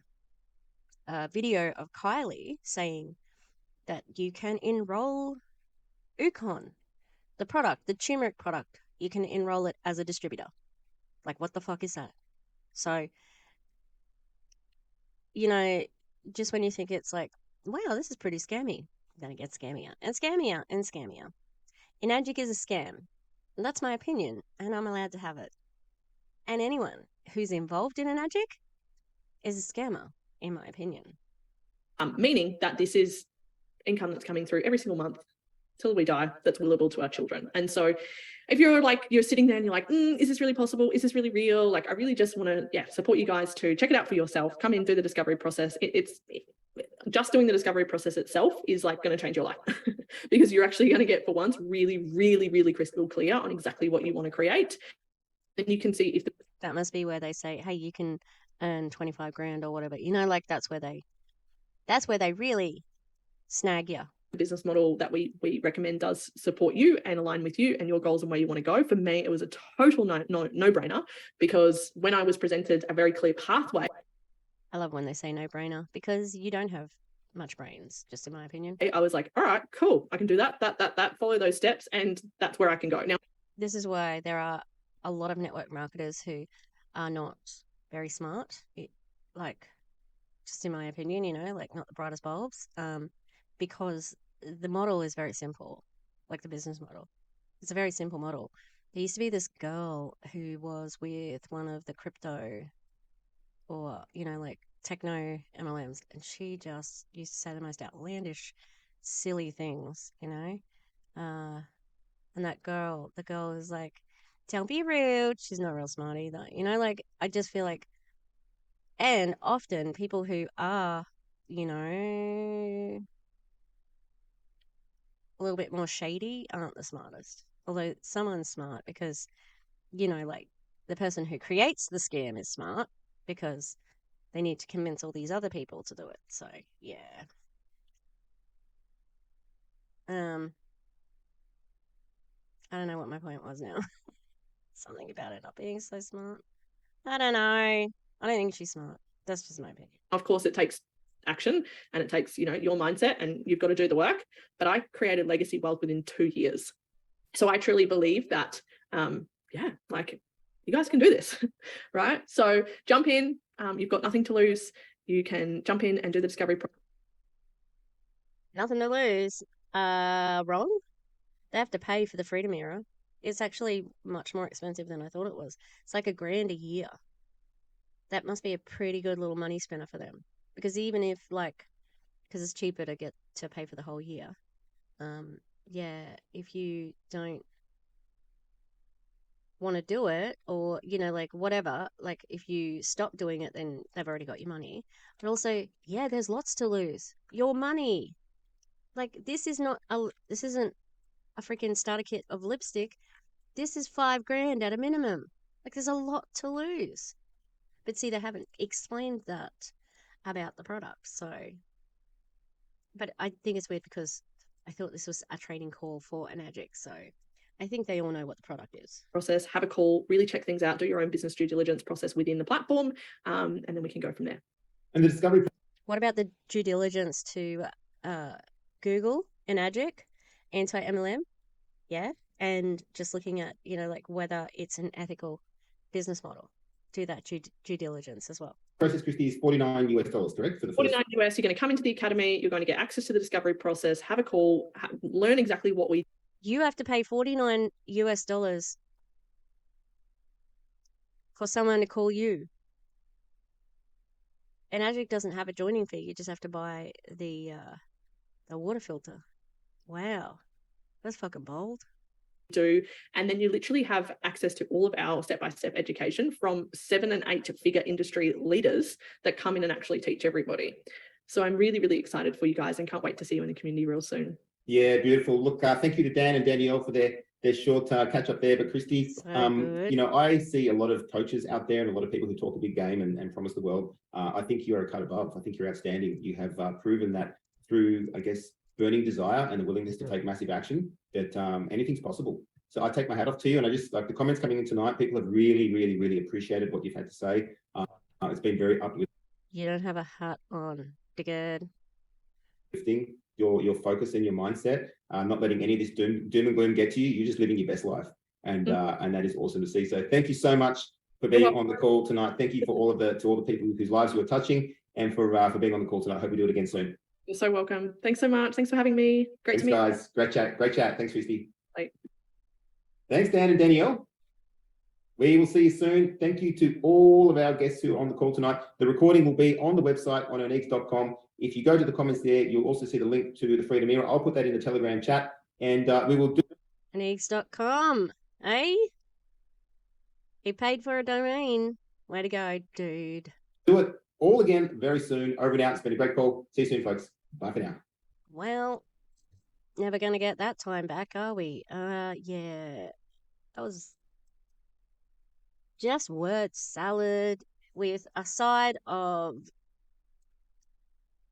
video of Kylie saying that you can enroll Ukon, the product, the turmeric product. You can enroll it as a distributor. Like, what the fuck is that? So, you know, just when you think it's like, wow, this is pretty scammy, then it gets scammier and scammier and scammier. Enagic is a scam. And that's my opinion, and I'm allowed to have it. And anyone who's involved in Enagic is a scammer, in my opinion. Meaning that this is income that's coming through every single month till we die, that's willable to our children. And so if you're sitting there and you're like, is this really possible? Is this really real? Like, I really just want to support you guys to check it out for yourself. Come in through the discovery process. It's just doing the discovery process itself is like going to change your life because you're actually going to get, for once, really, really, really crystal clear on exactly what you want to create. And you can see if that must be where they say, hey, you can earn 25 grand or whatever, you know, like that's where they really snag you. The business model that we recommend does support you and align with you and your goals and where you want to go. For me, it was a total no-brainer because when I was presented a very clear pathway. I love when they say no-brainer because you don't have much brains, just in my opinion. I was like, all right, cool. I can do that, follow those steps, and that's where I can go. Now, this is why there are a lot of network marketers who are not very smart, just in my opinion, you know, like not the brightest bulbs, because the model is very simple, like the business model. It's a very simple model. There used to be this girl who was with one of the crypto or, you know, like techno MLMs, and she just used to say the most outlandish, silly things, you know? And the girl is like, don't be rude. She's not real smart either. You know, like, I just feel like, and often people who are, you know, a little bit more shady aren't the smartest. Although someone's smart because, you know, like the person who creates the scam is smart because they need to convince all these other people to do it. So, yeah. I don't know what my point was now. Something about it not being so smart. I don't know. I don't think she's smart. That's just my opinion. Of course, it takes action and it takes, you know, your mindset, and you've got to do the work. But I created legacy wealth within 2 years. So I truly believe that, like, you guys can do this, right? So jump in. You've got nothing to lose. You can jump in and do the discovery process. Nothing to lose. Wrong? They have to pay for the Freedom Era. It's actually much more expensive than I thought it was. It's like $1,000 a year. That must be a pretty good little money spinner for them. Because even if, like, because it's cheaper to get to pay for the whole year. yeah, if you don't want to do it, or like whatever, like if you stop doing it, then they've already got your money. But also, yeah, there's lots to lose. Your money. Like this isn't a freaking starter kit of lipstick. This is $5,000 at a minimum. Like there's a lot to lose. But see, they haven't explained that about the product. So, but I think it's weird because I thought this was a training call for Enagic. So I think they all know what the product is. Process, have a call, really check things out, do your own business due diligence process within the platform, and then we can go from there. And the discovery. What about the due diligence to Google, Enagic, anti-MLM? Yeah. And just looking at, like whether it's an ethical business model. Do that due diligence as well. Process, Kristie, is $49 US, correct? For the first 49 US, you're going to come into the academy, you're going to get access to the discovery process, have a call, learn exactly what we. You have to pay $49 US for someone to call you. Enagic doesn't have a joining fee. You just have to buy the water filter. Wow, that's fucking bold. Do, and then you literally have access to all of our step-by-step education from 7 and 8 figure industry leaders that come in and actually teach everybody. So I'm really, really excited for you guys and can't wait to see you in the community real soon. Yeah, beautiful. Look, thank you to Dan and Danielle for their short catch up there. But Kristie, So I see a lot of coaches out there and a lot of people who talk a big game and promise the world. I think you are a cut above. I think you're outstanding. You have proven that through, I guess, burning desire and the willingness to take massive action, that anything's possible. So I take my hat off to you, and I just like the comments coming in tonight. People have really, really, really appreciated what you've had to say. It's been very uplifting. You don't have a hat on, dickhead. Your focus and your mindset, not letting any of this doom and gloom get to you. You're just living your best life, and that is awesome to see. So thank you so much for being on the call tonight. Thank you for all the people whose lives you are touching, and for being on the call tonight. Hope we do it again soon. You're so welcome. Thanks so much. Thanks for having me. Great to meet you guys. Great chat. Thanks, Kristie. Bye. Thanks, Dan and Danielle. We will see you soon. Thank you to all of our guests who are on the call tonight. The recording will be on the website on enagic.com. If you go to the comments there, you'll also see the link to the Freedom Era. I'll put that in the Telegram chat, and we will do Enagic.com, eh? He paid for a domain. Way to go, dude. Do it all again very soon. Over and out. It's been a great call. See you soon, folks. Bye for now. Well, never going to get that time back, are we? Yeah. That was just word salad with a side of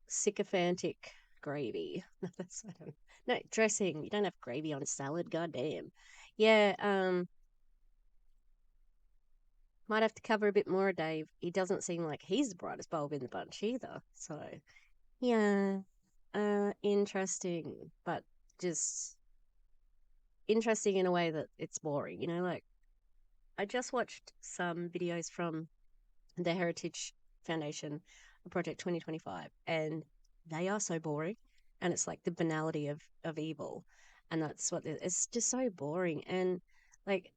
sycophantic gravy. No, dressing. You don't have gravy on salad, goddamn. Yeah, might have to cover a bit more, Dave. He doesn't seem like he's the brightest bulb in the bunch either. So, yeah, interesting, but just interesting in a way that it's boring. Like I just watched some videos from the Heritage Foundation, Project 2025, and they are so boring. And it's like the banality of evil, and that's what it's just so boring. And like,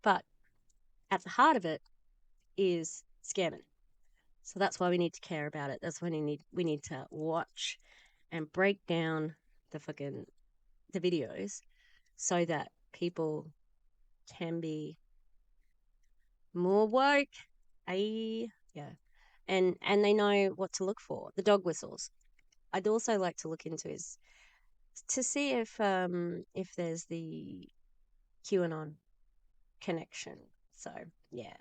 but at the heart of it is scamming. So that's why we need to care about it. That's why we need to watch and break down the videos so that people can be more woke. Yeah. And they know what to look for. The dog whistles. I'd also like to look into is to see if there's the QAnon connection. So yeah.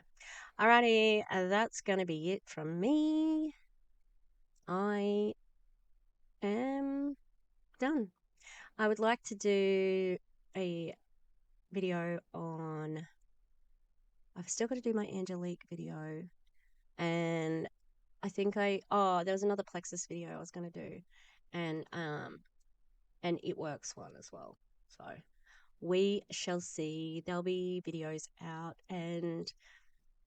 Alrighty, that's gonna be it from me. I am done. I would like to do a video on. I've still got to do my Angelique video, and I think there was another Plexus video I was going to do, and It Works one as well. So we shall see. There'll be videos out, and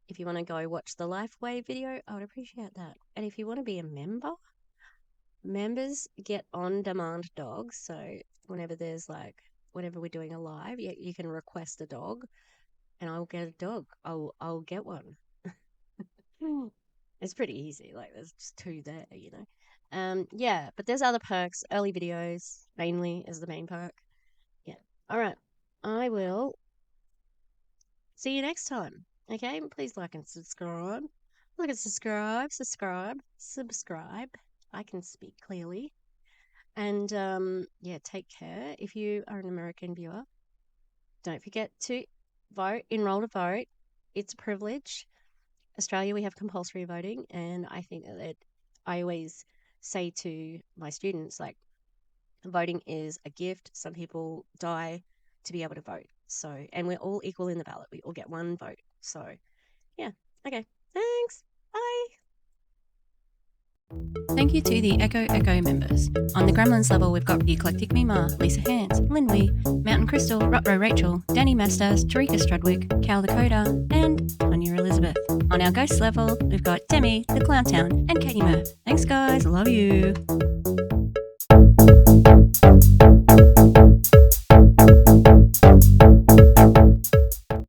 if you want to go watch the LifeWave video, I would appreciate that. And if you want to be a member, members get on-demand dogs. So whenever we're doing a live, you can request a dog, and I'll get a dog. I'll get one. It's pretty easy. Like there's just 2 there, Yeah, but there's other perks. Early videos mainly is the main perk. Yeah. All right. I will see you next time. Okay, please like and subscribe. Like and subscribe. I can speak clearly. And yeah, take care. If you are an American viewer, don't forget to vote, enroll to vote. It's a privilege. Australia, we have compulsory voting, and I think that I always say to my students, like, voting is a gift. Some people die to be able to vote. So, and we're all equal in the ballot. We all get one vote. So, yeah. Okay. Thanks. Bye. Thank you to the Echo members. On the Gremlins level, we've got the Eclectic Mima, Lisa Hands, Lynn Wee, Mountain Crystal, Rutro Rachel, Danny Mastas, Tarika Strudwick, Cal Dakota, and Tanya Elizabeth. On our Ghosts level, we've got Demi, the Clown Town, and Katie Murph. Thanks, guys. Love you.